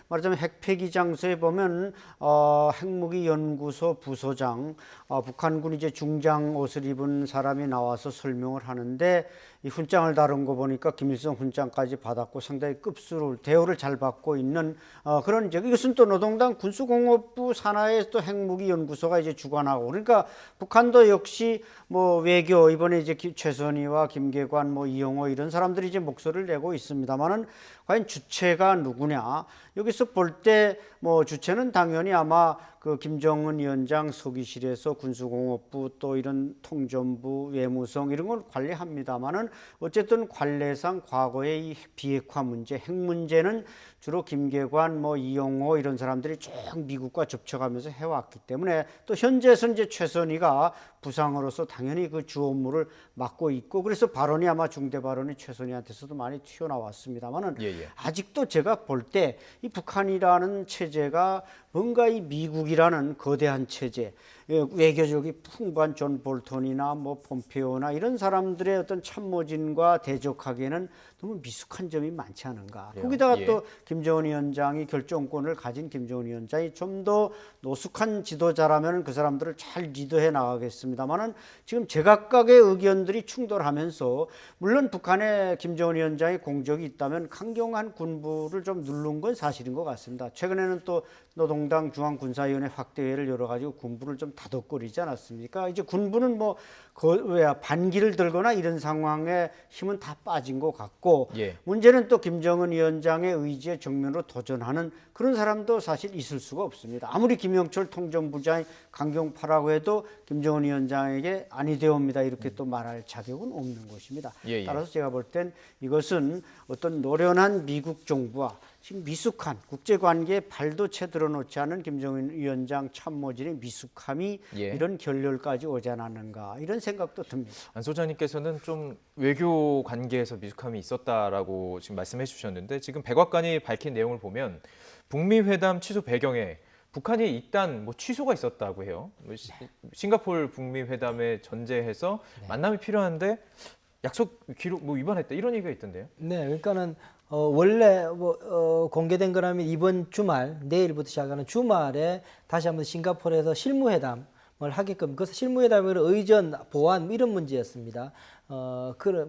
말하자면 핵폐기 장소에 보면 핵무기 연구소 부소장 북한군 이제 중장 옷을 입은 사람이 나와서 설명을 하는데 이 훈장을 다룬 거 보니까 김일성 훈장까지 받았고 상당히 급수를 대우를 잘 받고 있는 그런 이제 이것은 또 노동당 군수공업부 산하에 또 핵무기 연구소가 이제 주관하고 그러니까 북한도 역시 뭐 외교 이번에 이제 최선희와 김계관 뭐 이영호 이런 사람들이 이제 목소리를 내고 있습니다만은 과연 주체가 누구냐 여기서 볼 때 뭐 주체는 당연히 아마 그 김정은 위원장 서기실에서 군수공업부 또 이런 통전부 외무성 이런 걸 관리합니다만은 어쨌든 관례상 과거의 이 비핵화 문제 핵 문제는 주로 김계관 뭐 이영호 이런 사람들이 쭉 미국과 접촉하면서 해왔기 때문에 또 현재에서는 이제 최선희가 부상으로서 당연히 그 주 업무를 맡고 있고 그래서 발언이 아마 중대 발언이 최선희한테서도 많이 튀어나왔습니다만은 아직도 제가 볼 때 이 북한이라는 체제가 뭔가 이 미국이라는 거대한 체제 외교적이 풍부한 존 볼턴이나 뭐 폼페오나 이런 사람들의 어떤 참모진과 대적하기에는 너무 미숙한 점이 많지 않은가. 거기다가 또 김정은 위원장이 결정권을 가진 김정은 위원장이 좀 더 노숙한 지도자라면 그 사람들을 잘 리드해 나가겠습니다만은 지금 제각각의 의견들이 충돌하면서 물론 북한에 김정은 위원장이 공적이 있다면 강경한 군부를 좀 누른 건 사실인 것 같습니다. 최근에는 또 노동당 중앙군사위원회 확대회를 열어가지고 군부를 좀 다독거리지 않았습니까? 이제 군부는 뭐 반기를 들거나 이런 상황에 힘은 다 빠진 것 같고 문제는 또 김정은 위원장의 의지에 정면으로 도전하는 그런 사람도 사실 있을 수가 없습니다. 아무리 김영철 통전부장이 강경파라고 해도 김정은 위원장에게 아니 되옵니다 이렇게 또 말할 자격은 없는 것입니다. 따라서 제가 볼 땐 이것은 어떤 노련한 미국 정부와 지금 미숙한 국제관계에 발도 채들어 놓지 않은 김정은 위원장 참모진의 미숙함이 이런 결렬까지 오지 않았는가 이런 생각도 듭니다. 안 소장님께서는 좀 외교 관계에서 미숙함이 있었다라고 지금 말씀해 주셨는데 지금 백악관이 밝힌 내용을 보면 북미 회담 취소 배경에 북한이 일단 뭐 취소가 있었다고 해요. 싱가포르 북미 회담에 전제해서 만남이 필요한데 약속 기록 뭐 위반했다 이런 얘기가 있던데요. 네, 그러니까는 원래 공개된 거라면 이번 주말 내일부터 시작하는 주말에 다시 한번 싱가포르에서 실무회담을 하게끔 그 실무회담은 의전 보완 뭐 이런 문제였습니다.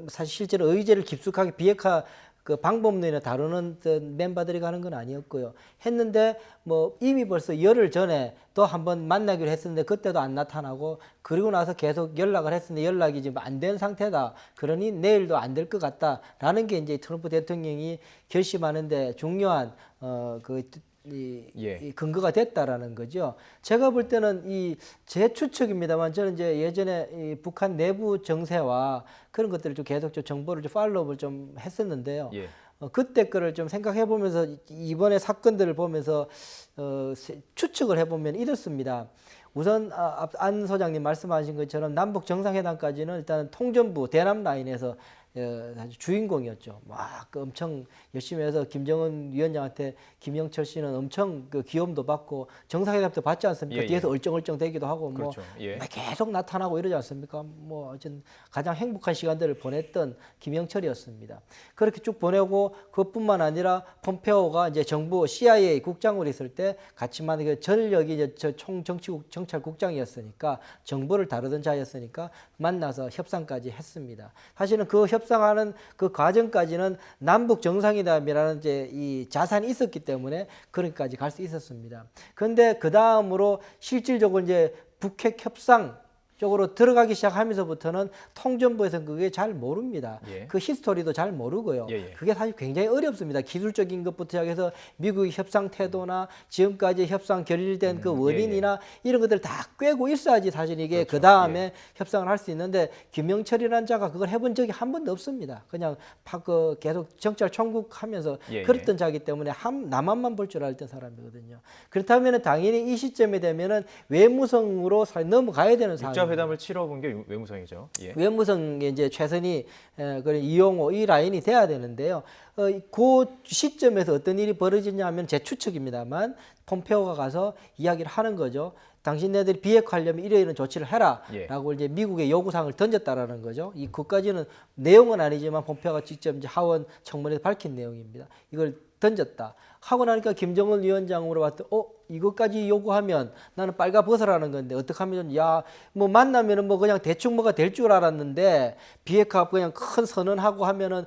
사실 실제로 의제를 깊숙하게 비핵화 그 방법론이나 다루는 멤버들이 가는 건 아니었고요. 했는데 뭐 이미 벌써 열흘 전에 또 한번 만나기로 했었는데 그때도 안 나타나고 그리고 나서 계속 연락을 했었는데 연락이 지금 안 된 상태다. 그러니 내일도 안 될 것 같다라는 게 이제 트럼프 대통령이 결심하는데 중요한 이 근거가 됐다라는 거죠. 제가 볼 때는 제 추측입니다만 저는 이제 예전에 이 북한 내부 정세와 그런 것들을 좀 계속 좀 정보를 좀 팔로우를 좀 했었는데요. 그때 거를 좀 생각해 보면서 이번에 사건들을 보면서 추측을 해보면 이렇습니다. 우선 안 소장님 말씀하신 것처럼 남북 정상회담까지는 일단 통전부 대남 라인에서 아주 주인공이었죠. 막 엄청 열심히 해서 김정은 위원장한테 김영철 씨는 엄청 그 기염도 받고 정상회담 때 받지 않습니까? 예, 뒤에서 예. 얼쩡얼쩡 대기도 하고 그렇죠. 뭐 예. 계속 나타나고 이러지 않습니까? 뭐 어쨌든 가장 행복한 시간들을 보냈던 김영철이었습니다. 그렇게 쭉 보내고 그것뿐만 아니라 폼페오가 이제 정부 CIA 국장으로 있을 때 같이만 그 전력이 이제 총정치국 정찰국장이었으니까 정부를 다루던 자였으니까 만나서 협상까지 했습니다. 사실은 그 협상하는 그 과정까지는 남북 정상회담이라는 이제 이 자산이 있었기 때문에 그런까지 갈 수 있었습니다. 그런데 그 다음으로 실질적으로 이제 북핵 협상 쪽으로 들어가기 시작하면서부터는 통전부에서는 그게 잘 모릅니다. 예. 그 히스토리도 잘 모르고요. 예, 예. 그게 사실 굉장히 어렵습니다. 기술적인 것부터 시작해서 미국의 협상 태도나 지금까지 협상 결일된 그 원인이나 이런 것들 다 꿰고 있어야지 사실 이게 그렇죠. 그 다음에 협상을 할 수 있는데 김영철이라는 자가 그걸 해본 적이 한 번도 없습니다. 그냥 계속 정찰 총국하면서 예, 그랬던 자기 때문에 남한만 볼 줄 알던 사람이거든요. 그렇다면 당연히 이 시점에 되면은 외무성으로 넘어가야 되는 상황입니다. 육자회담을 치러본 게 외무성이죠. 예. 외무성에 이제 최선희, 그런 이용호 이 라인이 돼야 되는데요. 그 시점에서 어떤 일이 벌어지냐면 제 추측입니다만 폼페오가 가서 이야기를 하는 거죠. 당신네들이 비핵화하려면 이런 조치를 해라라고 예. 이제 미국의 요구사항을 던졌다라는 거죠. 그까지는 내용은 아니지만 폼페오가 직접 이제 하원 청문회에서 밝힌 내용입니다. 이걸 던졌다. 하고 나니까 김정은 위원장으로 봤더니 이것까지 요구하면 나는 빨가 벗어라는 건데 어떻게 하면 뭐 만나면은 뭐 그냥 대충 뭐가 될 줄 알았는데 비핵화 그냥 큰 선언하고 하면은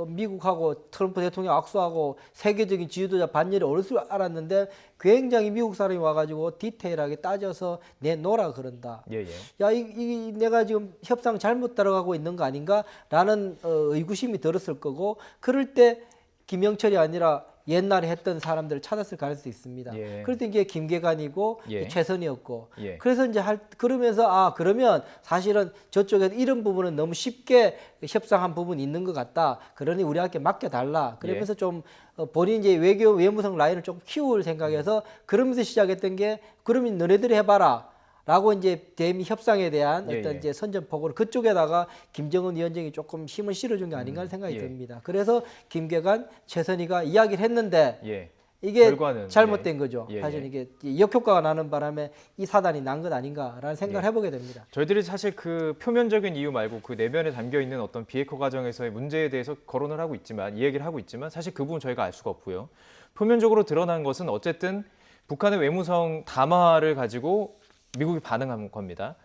미국하고 트럼프 대통령 악수하고 세계적인 지도자 반열에 오를 줄 알았는데 굉장히 미국 사람이 와가지고 디테일하게 따져서 내놓으라 그런다. 예, 예. 이 내가 지금 협상 잘못 따라가고 있는 거 아닌가라는 의구심이 들었을 거고 그럴 때 김영철이 아니라 옛날에 했던 사람들을 찾았을 가능성이 있습니다. 예. 그럴 때 이게 김계관이고 예. 최선이었고 예. 그래서 이제 그러면서 그러면 사실은 저쪽에 이런 부분은 너무 쉽게 협상한 부분이 있는 것 같다. 그러니 우리한테 맡겨달라. 그러면서 좀 본인 이제 외무성 라인을 조금 키울 생각에서 그러면서 시작했던 게 그러면 너네들이 해봐라. 라고 이제 대미 협상에 대한 어떤 예. 이제 선전포고를 그쪽에다가 김정은 위원장이 조금 힘을 실어준 게 아닌가 하는 생각이 예. 듭니다. 그래서 김계관, 최선희가 이야기를 했는데 예. 이게 결과는, 잘못된 거죠. 예, 사실 예. 이게 역효과가 나는 바람에 이 사단이 난 것 아닌가라는 생각을 해보게 됩니다. 저희들이 사실 그 표면적인 이유 말고 그 내면에 담겨 있는 어떤 비핵화 과정에서의 문제에 대해서 거론을 하고 있지만 이 얘기를 하고 있지만 사실 그 부분 저희가 알 수가 없고요. 표면적으로 드러난 것은 어쨌든 북한의 외무성 담화를 가지고 미국이 반응한 겁니다.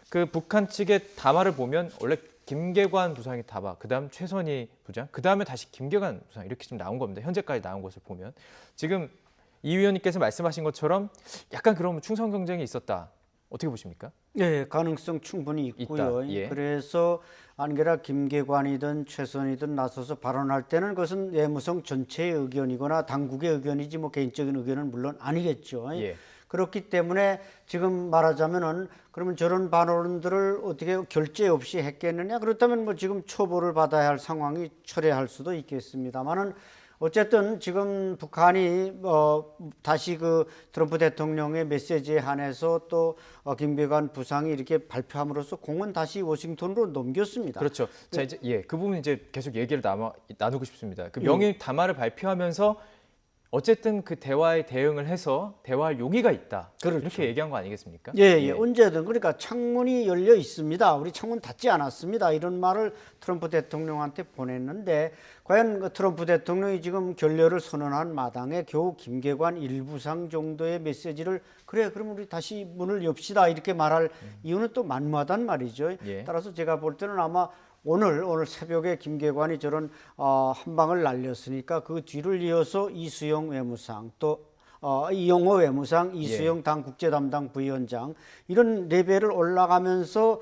그 북한 측의 담화를 보면 원래 김계관 부상이 담화, 그다음 최선희 부장, 그다음에 다시 김계관 부상 이렇게 좀 나온 겁니다. 현재까지 나온 것을 보면 지금 이 위원님께서 말씀하신 것처럼 약간 그런 충성 경쟁이 있었다. 어떻게 보십니까? 네, 가능성 충분히 있고요. 있다. 예. 그래서 안게라 김계관이든 최선이든 나서서 발언할 때는 그것은 외무성 전체의 의견이거나 당국의 의견이지 뭐 개인적인 의견은 물론 아니겠죠. 예. 그렇기 때문에 지금 말하자면은 그러면 저런 발언들을 어떻게 결제 없이 했겠느냐? 그렇다면 뭐 지금 처벌을 받아야 할 상황이 철회할 수도 있겠습니다만은 어쨌든 지금 북한이 다시 그 트럼프 대통령의 메시지에 한해서 또 김계관 부상이 이렇게 발표함으로써 공은 다시 워싱턴으로 넘겼습니다. 그렇죠. 자 이제 그 부분 이제 계속 얘기를 나누고 싶습니다. 그 명의 담화를 발표하면서 어쨌든 그 대화에 대응을 해서 대화할 용의가 있다. 그렇죠. 이렇게 얘기한 거 아니겠습니까? 예, 언제든 그러니까 창문이 열려 있습니다. 우리 창문 닫지 않았습니다. 이런 말을 트럼프 대통령한테 보냈는데 과연 그 트럼프 대통령이 지금 결렬을 선언한 마당에 겨우 김계관 일부상 정도의 메시지를 그래 그럼 우리 다시 문을 엽시다 이렇게 말할 이유는 또 만무하단 말이죠. 예. 따라서 제가 볼 때는 아마 오늘 새벽에 김계관이 저런 한 방을 날렸으니까 그 뒤를 이어서 이수영 외무상 또 이용호 외무상, 이수영 당 국제담당 부위원장 이런 레벨을 올라가면서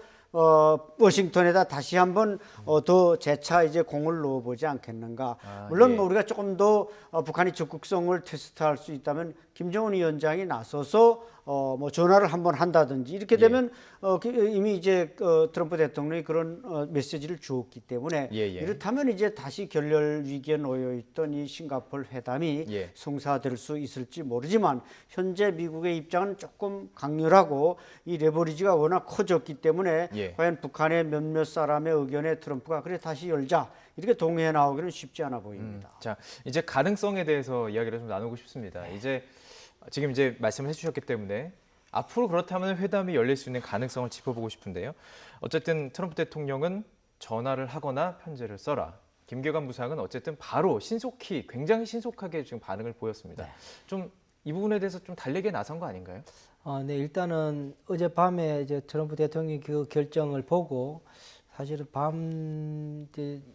워싱턴에다 다시 한번 더 재차 이제 공을 넣어보지 않겠는가. 물론 뭐 우리가 조금 더 북한의 적극성을 테스트할 수 있다면 김정은 위원장이 나서서 뭐 전화를 한번 한다든지 이렇게 되면 이미 이제 트럼프 대통령이 그런 메시지를 주었기 때문에 이렇다면 이제 다시 결렬 위기에 놓여 있던 이 싱가포르 회담이 성사될 수 있을지 모르지만 현재 미국의 입장은 조금 강렬하고 이 레버리지가 워낙 커졌기 때문에 과연 북한의 몇몇 사람의 의견에 트럼프가 그래 다시 열자 이렇게 동의해 나오기는 쉽지 않아 보입니다. 자, 이제 가능성에 대해서 이야기를 좀 나누고 싶습니다. 지금 이제 말씀을 해주셨기 때문에 앞으로 그렇다면 회담이 열릴 수 있는 가능성을 짚어보고 싶은데요. 어쨌든 트럼프 대통령은 전화를 하거나 편지를 써라. 김계관 부상은 어쨌든 바로 굉장히 신속하게 지금 반응을 보였습니다. 좀 이 부분에 대해서 좀 달리기에 나선 거 아닌가요? 네, 일단은 어젯밤에 이제 트럼프 대통령이 그 결정을 보고 사실은 밤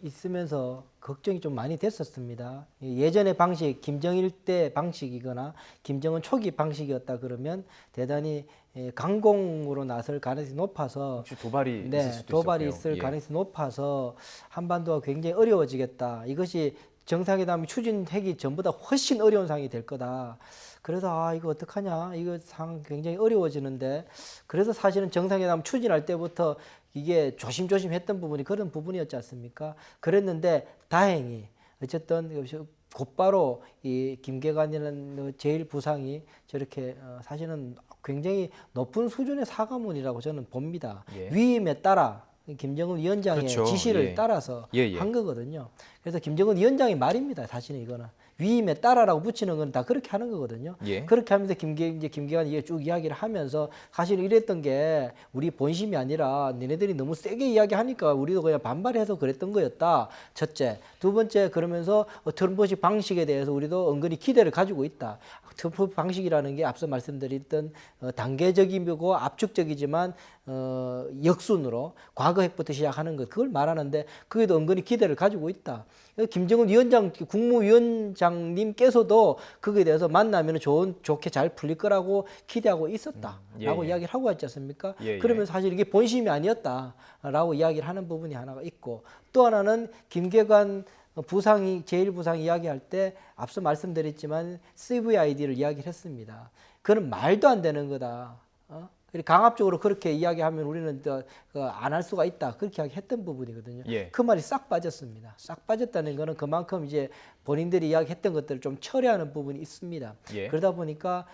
있으면서 걱정이 좀 많이 됐었습니다. 예전의 방식, 김정일 때 방식이거나 김정은 초기 방식이었다 그러면 대단히 강공으로 나설 가능성이 높아서 혹시 도발이 있을 수도 도발이 있었고요. 있을 가능성이 높아서 한반도가 굉장히 어려워지겠다. 이것이 정상회담이 추진하기 전보다 훨씬 어려운 상황이 될 거다. 그래서 이거 어떡하냐, 이거 상황 굉장히 어려워지는데 그래서 사실은 정상회담 추진할 때부터 이게 조심조심 했던 부분이 그런 부분이었지 않습니까? 그랬는데 다행히 어쨌든 곧바로 이 김계관이라는 제1부상이 저렇게 사실은 굉장히 높은 수준의 사과문이라고 저는 봅니다. 위임에 따라 김정은 위원장의 지시를 따라서 한 거거든요. 그래서 김정은 위원장의 말입니다. 사실은 이거는. 위임에 따라라고 붙이는 건 다 그렇게 하는 거거든요. 그렇게 하면서 김계관이 이게 쭉 이야기를 하면서 사실 이랬던 게 우리 본심이 아니라 니네들이 너무 세게 이야기하니까 우리도 그냥 반발해서 그랬던 거였다. 첫째. 두 번째, 그러면서 트럼프식 방식에 대해서 우리도 은근히 기대를 가지고 있다. 트럼프 방식이라는 게 앞서 말씀드렸던 단계적이고 압축적이지만 역순으로 과거 핵부터 시작하는 것, 그걸 말하는데 그게도 은근히 기대를 가지고 있다. 김정은 위원장, 국무위원장님께서도 거기에 대해서 만나면 좋게 잘 풀릴 거라고 기대하고 있었다라고 이야기를 하고 있지 않습니까? 그러면 사실 이게 본심이 아니었다라고 이야기를 하는 부분이 하나가 있고, 또 하나는 김계관 제1부상 이야기할 때 앞서 말씀드렸지만 CVID를 이야기를 했습니다. 그건 말도 안 되는 거다. 강압적으로 그렇게 이야기하면 우리는 안 할 수가 있다. 그렇게 이야기했던 부분이거든요. 그 말이 싹 빠졌습니다. 싹 빠졌다는 거는 그만큼 이제 본인들이 이야기했던 것들을 좀 철회하는 부분이 있습니다. 그러다 보니까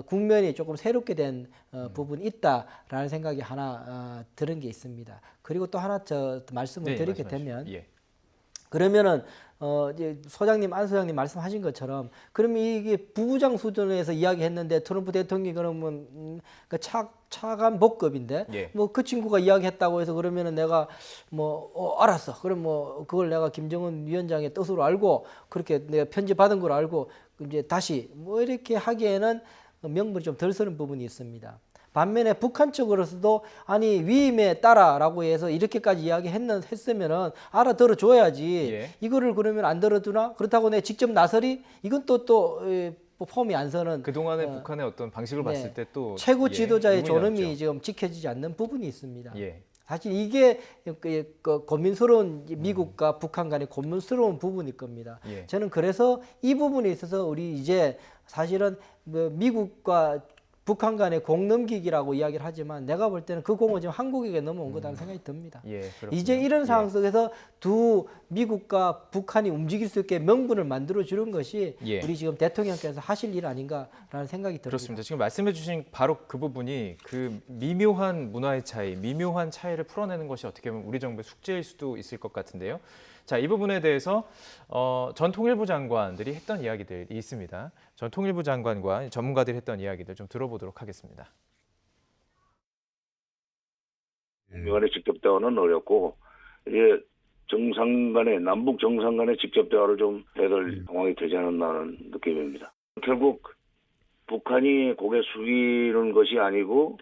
국면이 조금 새롭게 된 부분이 있다라는 생각이 하나 들은 게 있습니다. 그리고 또 하나 말씀을 드리게 되면 그러면은 이제 안 소장님 말씀하신 것처럼 그러면 이게 부부장 수준에서 이야기했는데 트럼프 대통령이 그러면 차관 복급인데 뭐 그 친구가 이야기했다고 해서 그러면은 내가 알았어. 그럼 그걸 내가 김정은 위원장의 뜻으로 알고 그렇게 내가 편지 받은 걸 알고 이제 다시 이렇게 하기에는 명분이 좀 덜 서는 부분이 있습니다. 반면에 북한 측으로서도 아니 위임에 따라라고 해서 이렇게까지 이야기했으면은 알아들어 줘야지. 이거를 그러면 안 들어주나? 그렇다고 내가 직접 나서리? 이건 또 폼이 안 서는. 그동안의 북한의 어떤 방식을 봤을 때 또 최고 지도자의 존엄이 지금 지켜지지 않는 부분이 있습니다. 사실 이게 고민스러운 미국과 북한 간의 고민스러운 부분일 겁니다. 저는 그래서 이 부분에 있어서 우리 이제 사실은 미국과 북한 간의 공 넘기기라고 이야기를 하지만 내가 볼 때는 그 공은 지금 한국에게 넘어온 거다는 생각이 듭니다. 이제 이런 상황 속에서 두 미국과 북한이 움직일 수 있게 명분을 만들어주는 것이 우리 지금 대통령께서 하실 일 아닌가라는 생각이 듭니다. 그렇습니다. 지금 말씀해 주신 바로 그 부분이 그 미묘한 문화의 차이, 미묘한 차이를 풀어내는 것이 어떻게 보면 우리 정부의 숙제일 수도 있을 것 같은데요. 자, 이 부분에 대해서 전 통일부 장관들이 했던 이야기들이 있습니다. 전 통일부 장관과 전문가들이 했던 이야기들 좀 들어보도록 하겠습니다. 간의 직접 대화는 어렵고 이제 정상 간의 남북 정상 간의 직접 대화를 좀 해야 될 상황이 되지 않았나는 느낌입니다. 결국 북한이 고개 숙이는 것이 아니고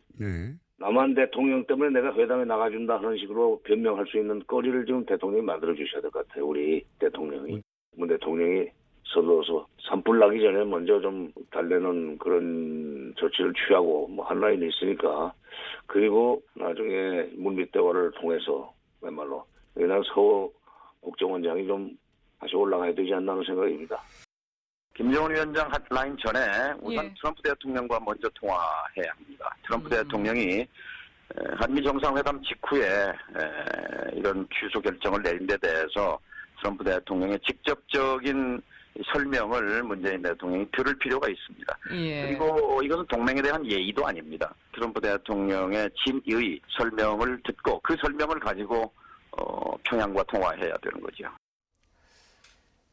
남한 대통령 때문에 내가 회담에 나가준다 하는 식으로 변명할 수 있는 거리를 지금 대통령이 만들어 주셔야 될 것 같아요. 우리 대통령이. 문 대통령이 서둘러서 산불 나기 전에 먼저 좀 달래는 그런 조치를 취하고 한 라인이 있으니까, 그리고 나중에 물밑 대화를 통해서 웬말로 난 서호 국정원장이 좀 다시 올라가야 되지 않나 하는 생각입니다. 김정은 위원장 핫라인 전에 우선 예. 트럼프 대통령과 먼저 통화해야 합니다. 트럼프 대통령이 한미 정상회담 직후에 이런 취소 결정을 내린 데 대해서 트럼프 대통령의 직접적인 설명을 문재인 대통령이 들을 필요가 있습니다. 예. 그리고 이것은 동맹에 대한 예의도 아닙니다. 트럼프 대통령의 진의 설명을 듣고 그 설명을 가지고 평양과 통화해야 되는 거죠.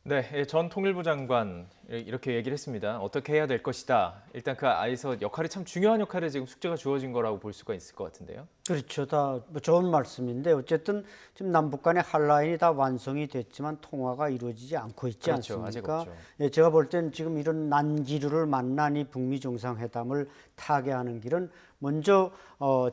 네, 전 통일부 장관 이렇게 얘기를 했습니다. 어떻게 해야 될 것이다. 일단 그 안에서 역할이 참 중요한 역할에 지금 숙제가 주어진 거라고 볼 수가 있을 것 같은데요. 그렇죠. 다 뭐 좋은 말씀인데 어쨌든 지금 남북 간의 핫라인이 다 완성이 됐지만 통화가 이루어지지 않고 있지 그렇죠. 아직 않습니까? 없죠. 예, 제가 볼 때는 지금 이런 난기류를 만나니 북미 정상회담을 타개하는 길은 먼저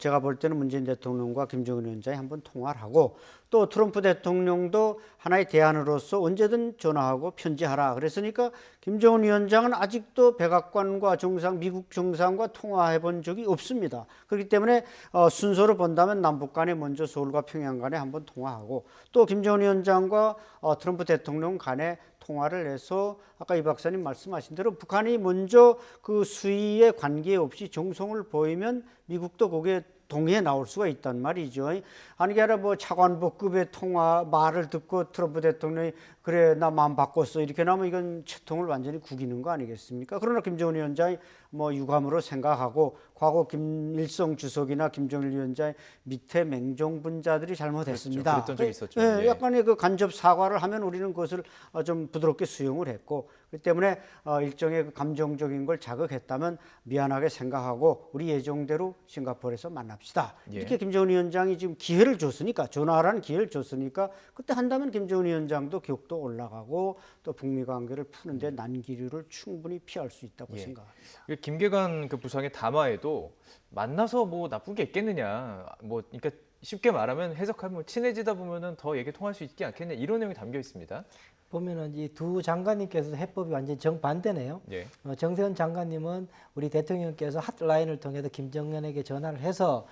제가 볼 때는 문재인 대통령과 김정은 위원장이 한번 통화를 하고 또 트럼프 대통령도 하나의 대안으로서 언제든 전화하고 편지하라 그랬으니까 김정은 위원장은 아직도 백악관과 미국 정상과 통화해 본 적이 없습니다. 그렇기 때문에 순서로 본다면 남북 간에 먼저 서울과 평양 간에 한번 통화하고 또 김정은 위원장과 트럼프 대통령 간에 통화를 해서 아까 이 박사님 말씀하신 대로 북한이 먼저 그 수위에 관계없이 정성을 보이면 미국도 거기에 동의해 나올 수가 있단 말이죠. 아니 게 아니라 뭐 차관보급의 통화 말을 듣고 트럼프 대통령이 그래 나 마음 바꿨어 이렇게 나오면 이건 채통을 완전히 구기는 거 아니겠습니까? 그러나 김정은 위원장이 뭐 유감으로 생각하고 과거 김일성 주석이나 김정일 위원장의 밑에 맹종분자들이 잘못했습니다. 그랬던 적이 있었죠. 예, 예. 약간의 그 간접 사과를 하면 우리는 그것을 좀 부드럽게 수용을 했고 그렇기 때문에 일종의 그 감정적인 걸 자극했다면 미안하게 생각하고 우리 예정대로 싱가포르에서 만납시다. 예. 이렇게 김정은 위원장이 지금 기회를 줬으니까 전화라는 기회를 줬으니까 그때 한다면 김정은 위원장도 격도 올라가고 또 북미 관계를 푸는데 난기류를 충분히 피할 수 있다고 예. 생각합니다. 김계관 그 부상의 담화에도 만나서 뭐 나쁜 게 있겠느냐, 뭐 그러니까 쉽게 말하면 해석하면 뭐 친해지다 보면은 더 얘기 통할 수 있지 않겠냐 이런 내용이 담겨 있습니다. 보면은 이 두 장관님께서 해법이 완전히 정반대네요. 예. 정세현 장관님은 우리 대통령께서 핫라인을 통해서 김정은에게 전화를 해서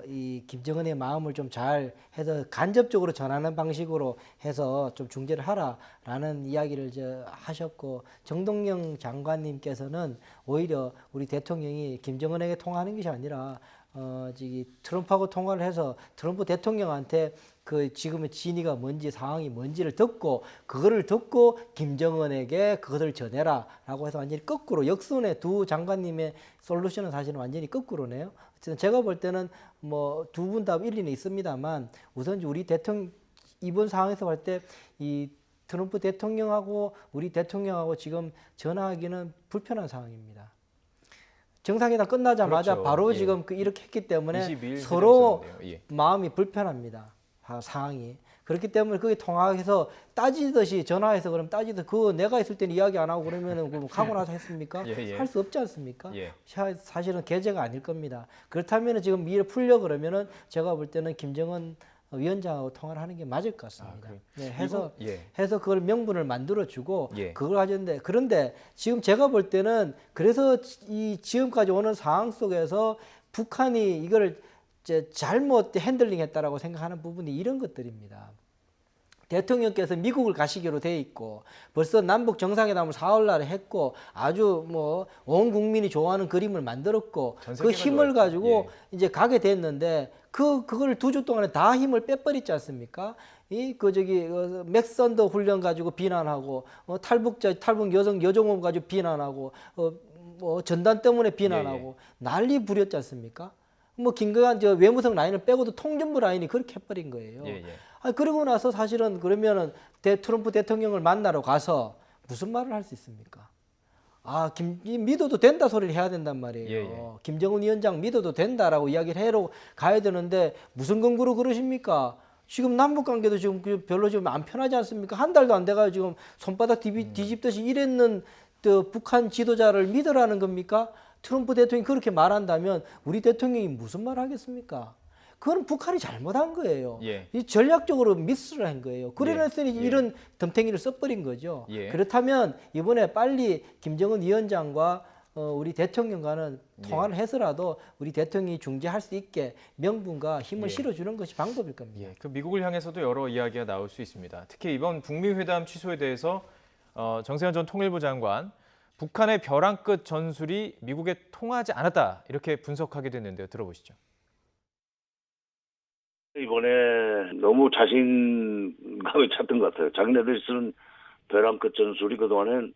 이 김정은의 마음을 좀 잘 해서 간접적으로 전하는 방식으로 해서 좀 중재를 하라라는 이야기를 하셨고 정동영 장관님께서는 오히려 우리 대통령이 김정은에게 통화하는 것이 아니라 트럼프하고 통화를 해서 트럼프 대통령한테 그 지금의 진위가 뭔지 상황이 뭔지를 듣고 그거를 듣고 김정은에게 그것을 전해라라고 해서 완전히 거꾸로 역순의 두 장관님의 솔루션은 사실은 완전히 거꾸로네요. 어쨌든 제가 볼 때는 뭐 두 분 다 일리는 있습니다만 우선 우리 대통령 이번 상황에서 볼 때 이 트럼프 대통령하고 우리 대통령하고 지금 전화하기는 불편한 상황입니다. 정상회담 끝나자마자 그렇죠. 바로 예. 지금 이렇게 했기 때문에 22일 서로 있었는데요. 예. 마음이 불편합니다. 상황이. 그렇기 때문에 그게 통화해서 따지듯이 전화해서 그럼 따지듯 그거 내가 있을 때는 이야기 안 하고 그러면은 그럼 하고 나서 했습니까? 예, 예. 할 수 없지 않습니까? 예. 사실은 계제가 아닐 겁니다. 그렇다면 지금 미래 풀려 그러면은 제가 볼 때는 김정은 위원장하고 통화를 하는 게 맞을 것 같습니다. 네, 해서 해서 그걸 명분을 만들어 주고 예. 그걸 하는데 그런데 지금 제가 볼 때는 그래서 이 지금까지 오는 상황 속에서 북한이 이거를 잘못 핸들링했다라고 생각하는 부분이 이런 것들입니다. 대통령께서 미국을 가시기로 돼 있고 벌써 남북 정상회담을 4월 날에 했고 아주 뭐 온 국민이 좋아하는 그림을 만들었고 그 힘을 가지고 이제 가게 됐는데 그걸 2주 동안에 다 힘을 빼버리지 않습니까? 맥선더 훈련 가지고 비난하고 탈북 여성 여종업 가지고 비난하고 뭐 전단 때문에 비난하고 난리 부렸지 않습니까? 뭐 김계관 외무성 라인을 빼고도 통전부 라인이 그렇게 해버린 거예요. 그러고 나서 사실은 그러면은 트럼프 대통령을 만나러 가서 무슨 말을 할 수 있습니까? 믿어도 된다 소리를 해야 된단 말이에요. 김정은 위원장 믿어도 된다라고 이야기를 해로 가야 되는데 무슨 근거로 그러십니까? 지금 남북 관계도 지금 별로 지금 안 편하지 않습니까? 한 달도 안 돼가지고 지금 손바닥 뒤집듯이 이랬는 북한 지도자를 믿으라는 겁니까? 트럼프 대통령이 그렇게 말한다면 우리 대통령이 무슨 말 하겠습니까? 그건 북한이 잘못한 거예요. 이 전략적으로 미스를 한 거예요. 그래서 이런 덤탱이를 써버린 거죠. 그렇다면 이번에 빨리 김정은 위원장과 우리 대통령과는 통화를 해서라도 우리 대통령이 중재할 수 있게 명분과 힘을 실어주는 것이 방법일 겁니다. 그 미국을 향해서도 여러 이야기가 나올 수 있습니다. 특히 이번 북미 회담 취소에 대해서 정세현 전 통일부 장관, 북한의 벼랑 끝 전술이 미국에 통하지 않았다 이렇게 분석하게 됐는데요. 들어보시죠. 이번에 너무 자신감이 찼던 것 같아요. 자기네들이 쓰는 벼랑 끝 전술이 그동안엔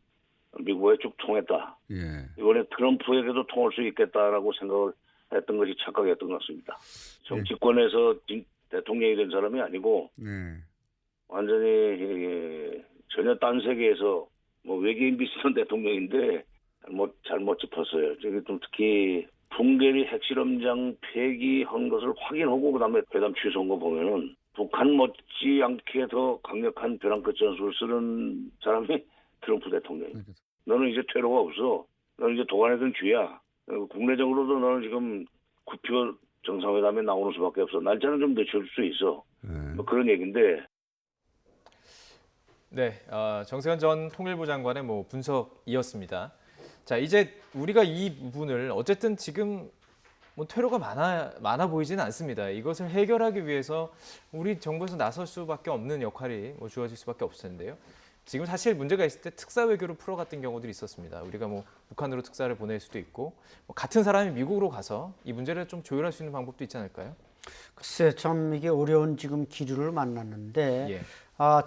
미국에 쭉 통했다. 예. 이번에 트럼프에게도 통할 수 있겠다라고 생각을 했던 것이 착각이었던 것 같습니다. 정치권에서 대통령이 된 사람이 아니고 완전히 전혀 딴 세계에서 뭐 외계인 비슷한 대통령인데 잘못 짚었어요. 저기 좀 특히 풍계리 핵실험장 폐기한 것을 확인하고 그다음에 회담 취소한 거 보면은 북한 못지않게 더 강력한 벼랑 끝 전술을 쓰는 사람이 트럼프 대통령. 너는 이제 퇴로가 없어. 너는 이제 도관에 귀야. 국내적으로도 너는 지금 9.25 정상회담에 나오는 수밖에 없어. 날짜는 좀 늦출 수 있어. 뭐 그런 얘기인데. 네, 정세현 전 통일부 장관의 분석이었습니다. 자, 이제 우리가 이 부분을 어쨌든 지금 퇴로가 많아 보이지는 않습니다. 이것을 해결하기 위해서 우리 정부에서 나설 수밖에 없는 역할이 주어질 수밖에 없을 텐데요. 지금 사실 문제가 있을 때 특사 외교로 풀어갔던 경우들이 있었습니다. 우리가 북한으로 특사를 보낼 수도 있고 같은 사람이 미국으로 가서 이 문제를 좀 조율할 수 있는 방법도 있지 않을까요? 글쎄 참 이게 어려운 지금 기류를 만났는데 예.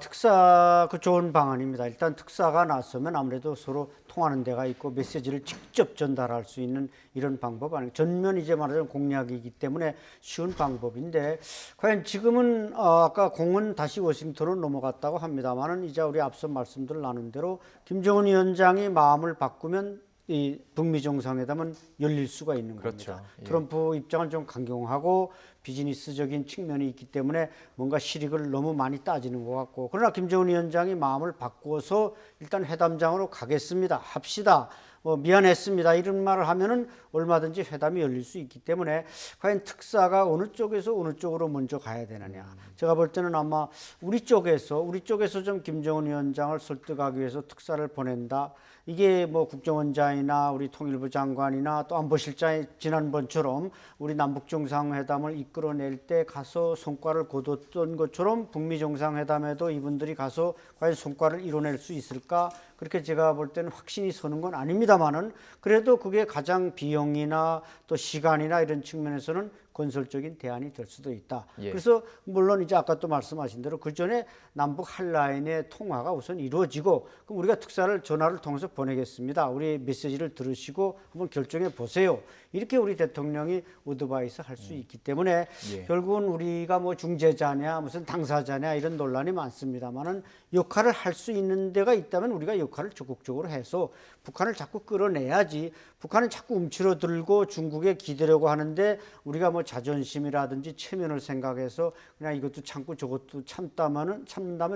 특사 좋은 방안입니다. 일단 특사가 나서면 아무래도 서로 통하는 데가 있고 메시지를 직접 전달할 수 있는 이런 방법 아니에요. 전면 이제 말하자면 공략이기 때문에 쉬운 방법인데 과연 지금은 아까 공은 다시 워싱턴으로 넘어갔다고 합니다만은 이제 우리 앞서 말씀들 나눈 대로 김정은 위원장이 마음을 바꾸면 이 북미 정상회담은 열릴 수가 있는 그렇죠. 겁니다. 예. 트럼프 입장은 좀 강경하고 비즈니스적인 측면이 있기 때문에 뭔가 실익을 너무 많이 따지는 것 같고 그러나 김정은 위원장이 마음을 바꾸어서 일단 회담장으로 가겠습니다. 합시다. 미안했습니다. 이런 말을 하면은 얼마든지 회담이 열릴 수 있기 때문에 과연 특사가 어느 쪽에서 어느 쪽으로 먼저 가야 되느냐. 제가 볼 때는 아마 우리 쪽에서 좀 김정은 위원장을 설득하기 위해서 특사를 보낸다. 이게 국정원장이나 우리 통일부 장관이나 또 안보실장이 지난번처럼 우리 남북 정상회담을 이끌어낼 때 가서 성과를 거뒀던 것처럼 북미 정상회담에도 이분들이 가서 과연 성과를 이뤄낼 수 있을까? 그렇게 제가 볼 때는 확신이 서는 건 아닙니다만은 그래도 그게 가장 비용이나 또 시간이나 이런 측면에서는 건설적인 대안이 될 수도 있다. 예. 그래서 물론 이제 아까 또 말씀하신 대로 그 전에 남북 한라인의 통화가 우선 이루어지고 그럼 우리가 특사를 전화를 통해서 보내겠습니다. 우리 메시지를 들으시고 한번 결정해 보세요. 이렇게 우리 대통령이 어드바이스 할 수 있기 때문에 예. 결국은 우리가 중재자냐 무슨 당사자냐 이런 논란이 많습니다만은 역할을 할 수 있는 데가 있다면 우리가 역할을 적극적으로 해서 북한을 자꾸 끌어내야지. 북한은 자꾸 움츠러들고 중국에 기대려고 하는데 우리가 자존심이라든지 체면을 생각해서 그냥 이것도 참고 저것도 참다면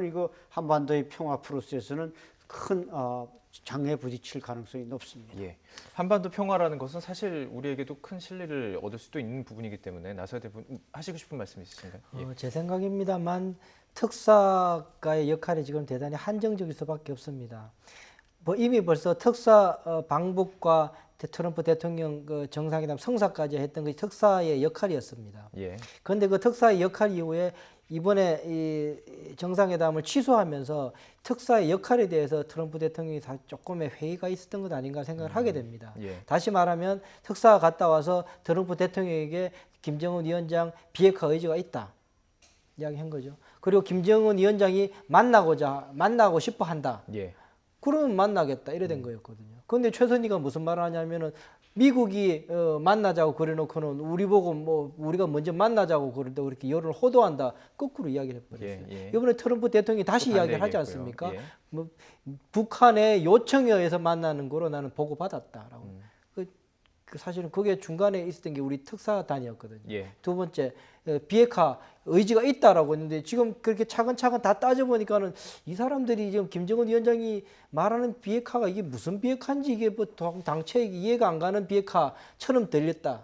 이거 한반도의 평화 프로세스는 큰 장애에 부딪힐 가능성이 높습니다. 예. 한반도 평화라는 것은 사실 우리에게도 큰 신뢰를 얻을 수도 있는 부분이기 때문에 나서야 될 부분 하시고 싶은 말씀 있으신가요? 예. 제 생각입니다만 특사가의 역할이 지금 대단히 한정적일 수밖에 없습니다. 이미 벌써 특사 방북과 트럼프 대통령 정상회담 성사까지 했던 것이 특사의 역할이었습니다. 예. 그런데 그 특사의 역할 이후에 이번에 이 정상회담을 취소하면서 특사의 역할에 대해서 트럼프 대통령이 조금의 회의가 있었던 것 아닌가 생각을 하게 됩니다. 예. 다시 말하면 특사가 갔다 와서 트럼프 대통령에게 김정은 위원장 비핵화 의지가 있다 이야기한 거죠. 그리고 김정은 위원장이 만나고 싶어 한다. 예. 그러면 만나겠다 이래 된 거였거든요. 그런데 최선희가 무슨 말을 하냐면은 미국이 만나자고 그래놓고는 우리 보고 우리가 먼저 만나자고 그런데 그렇게 열을 호도한다 거꾸로 이야기를 해버렸어요. 예. 이번에 트럼프 대통령이 다시 이야기를 하지 얘기했고요. 않습니까? 예. 북한의 요청에 의해서 만나는 거로 나는 보고받았다라고. 사실은 그게 중간에 있었던 게 우리 특사단이었거든요. 예. 두 번째 비핵화 의지가 있다라고 했는데 지금 그렇게 차근차근 다 따져보니까는 이 사람들이 지금 김정은 위원장이 말하는 비핵화가 이게 무슨 비핵화인지 이게 당최 이해가 안 가는 비핵화처럼 들렸다.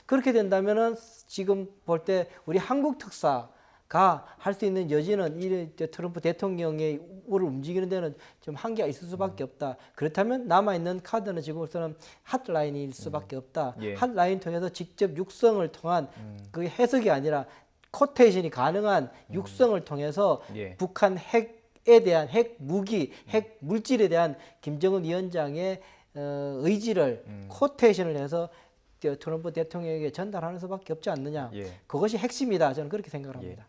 그렇게 된다면은 지금 볼 때 우리 한국 특사가 할 수 있는 여지는 이 트럼프 대통령의 우를 움직이는 데는 좀 한계가 있을 수밖에 없다. 그렇다면 남아있는 카드는 지금으로서는 핫라인일 수밖에 없다. 예. 핫라인 통해서 직접 육성을 통한 그게 해석이 아니라 코테이션이 가능한 육성을 통해서 예. 북한 핵 대한 핵 무기, 핵 물질에 대한 김정은 위원장의 의지를 코테이션을 해서 트럼프 대통령에게 전달하는 수밖에 없지 않느냐. 예. 그것이 핵심이다. 저는 그렇게 생각을 합니다.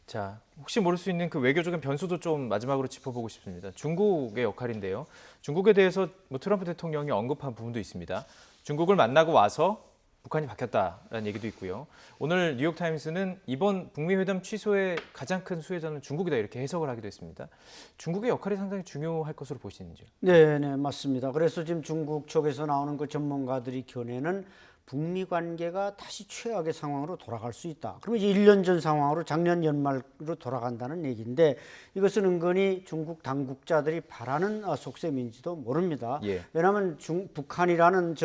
자, 혹시 모를 수 있는 그 외교적인 변수도 좀 마지막으로 짚어보고 싶습니다. 중국의 역할인데요. 중국에 대해서 뭐 트럼프 대통령이 언급한 부분도 있습니다. 중국을 만나고 와서 북한이 바뀌었다라는 얘기도 있고요. 오늘 뉴욕타임스는 이번 북미 회담 취소의 가장 큰 수혜자는 중국이다 이렇게 해석을 하기도 했습니다. 중국의 역할이 상당히 중요할 것으로 보시는지요? 네, 맞습니다. 그래서 지금 중국 쪽에서 나오는 그 전문가들이 견해는 북미 관계가 다시 최악의 상황으로 돌아갈 수 있다. 그러면 이제 1년 전 상황으로 작년 연말로 돌아간다는 얘기인데 이것은 은근히 중국 당국자들이 바라는 속셈인지도 모릅니다. 예. 왜냐하면 북한이라는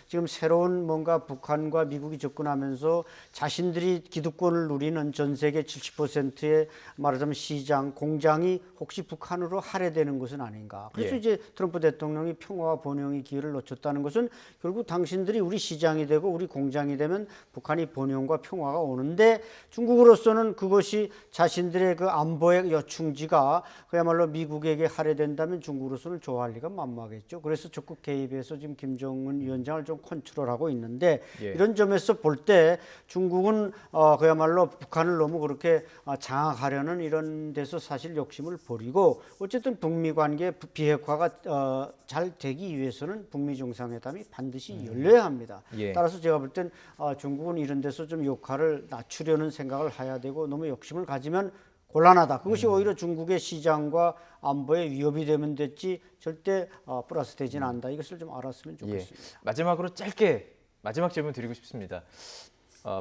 지금 새로운 뭔가 북한과 미국이 접근하면서 자신들이 기득권을 누리는 전 세계 70%의 말하자면 시장, 공장이 혹시 북한으로 할애되는 것은 아닌가. 그래서 예. 이제 트럼프 대통령이 평화와 번영의 기회를 놓쳤다는 것은 결국 당신들이 우리 시장이 되고 우리 공장이 되면 북한이 번영과 평화가 오는데 중국으로서는 그것이 자신들의 그 안보의 요충지가 그야말로 미국에게 할애된다면 중국으로서는 좋아할 리가 만무하겠죠. 그래서 적극 개입해서 지금 김정은 위원장을 좀 컨트롤하고 있는데 예. 이런 점에서 볼 때 중국은 그야말로 북한을 너무 그렇게 장악하려는 이런 데서 사실 욕심을 버리고 어쨌든 북미 관계 비핵화가 잘 되기 위해서는 북미 정상회담이 반드시 열려야 합니다. 예. 따라서 제가 볼 땐 중국은 이런 데서 좀 역할을 낮추려는 생각을 해야 되고 너무 욕심을 가지면 곤란하다. 그것이 오히려 중국의 시장과 안보에 위협이 되면 됐지 절대 플러스 되지는 않는다. 이것을 좀 알았으면 좋겠습니다. 예. 마지막으로 짧게 마지막 질문 드리고 싶습니다.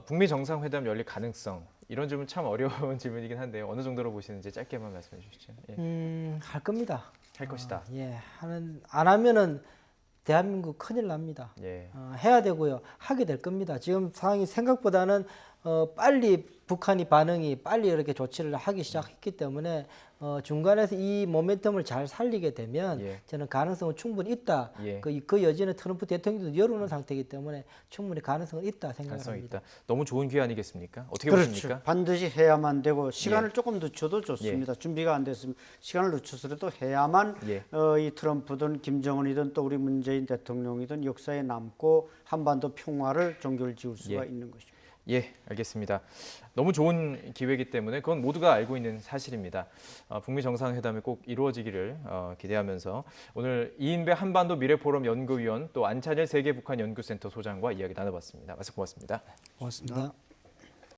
북미 정상회담 열릴 가능성 이런 질문 참 어려운 질문이긴 한데요. 어느 정도로 보시는지 짧게만 말씀해 주시죠. 예. 할 겁니다. 할 것이다. 안 하면은 대한민국 큰일 납니다. 예. 해야 되고요. 하게 될 겁니다. 지금 상황이 생각보다는 빨리 북한이 반응이 빨리 이렇게 조치를 하기 시작했기 때문에 중간에서 이 모멘텀을 잘 살리게 되면 예. 저는 가능성은 충분히 있다. 예. 그 여지는 트럼프 대통령도 열어놓은 상태이기 때문에 충분히 가능성은 있다 가능성이 생각합니다. 있다. 너무 좋은 기회 아니겠습니까? 어떻게 그렇죠. 보십니까? 반드시 해야만 되고 시간을 예. 조금 늦춰도 좋습니다. 준비가 안 됐으면 시간을 늦춰서라도 해야만 예. 이 트럼프든 김정은이든 또 우리 문재인 대통령이든 역사에 남고 한반도 평화를 종결 지을 수가 예. 있는 것입니다. 예, 알겠습니다. 너무 좋은 기회이기 때문에 그건 모두가 알고 있는 사실입니다. 북미 정상회담이 꼭 이루어지기를 기대하면서 오늘 이인배 한반도 미래포럼 연구위원 또 안찬일 세계북한연구센터 소장과 이야기 나눠봤습니다. 말씀 고맙습니다. 고맙습니다.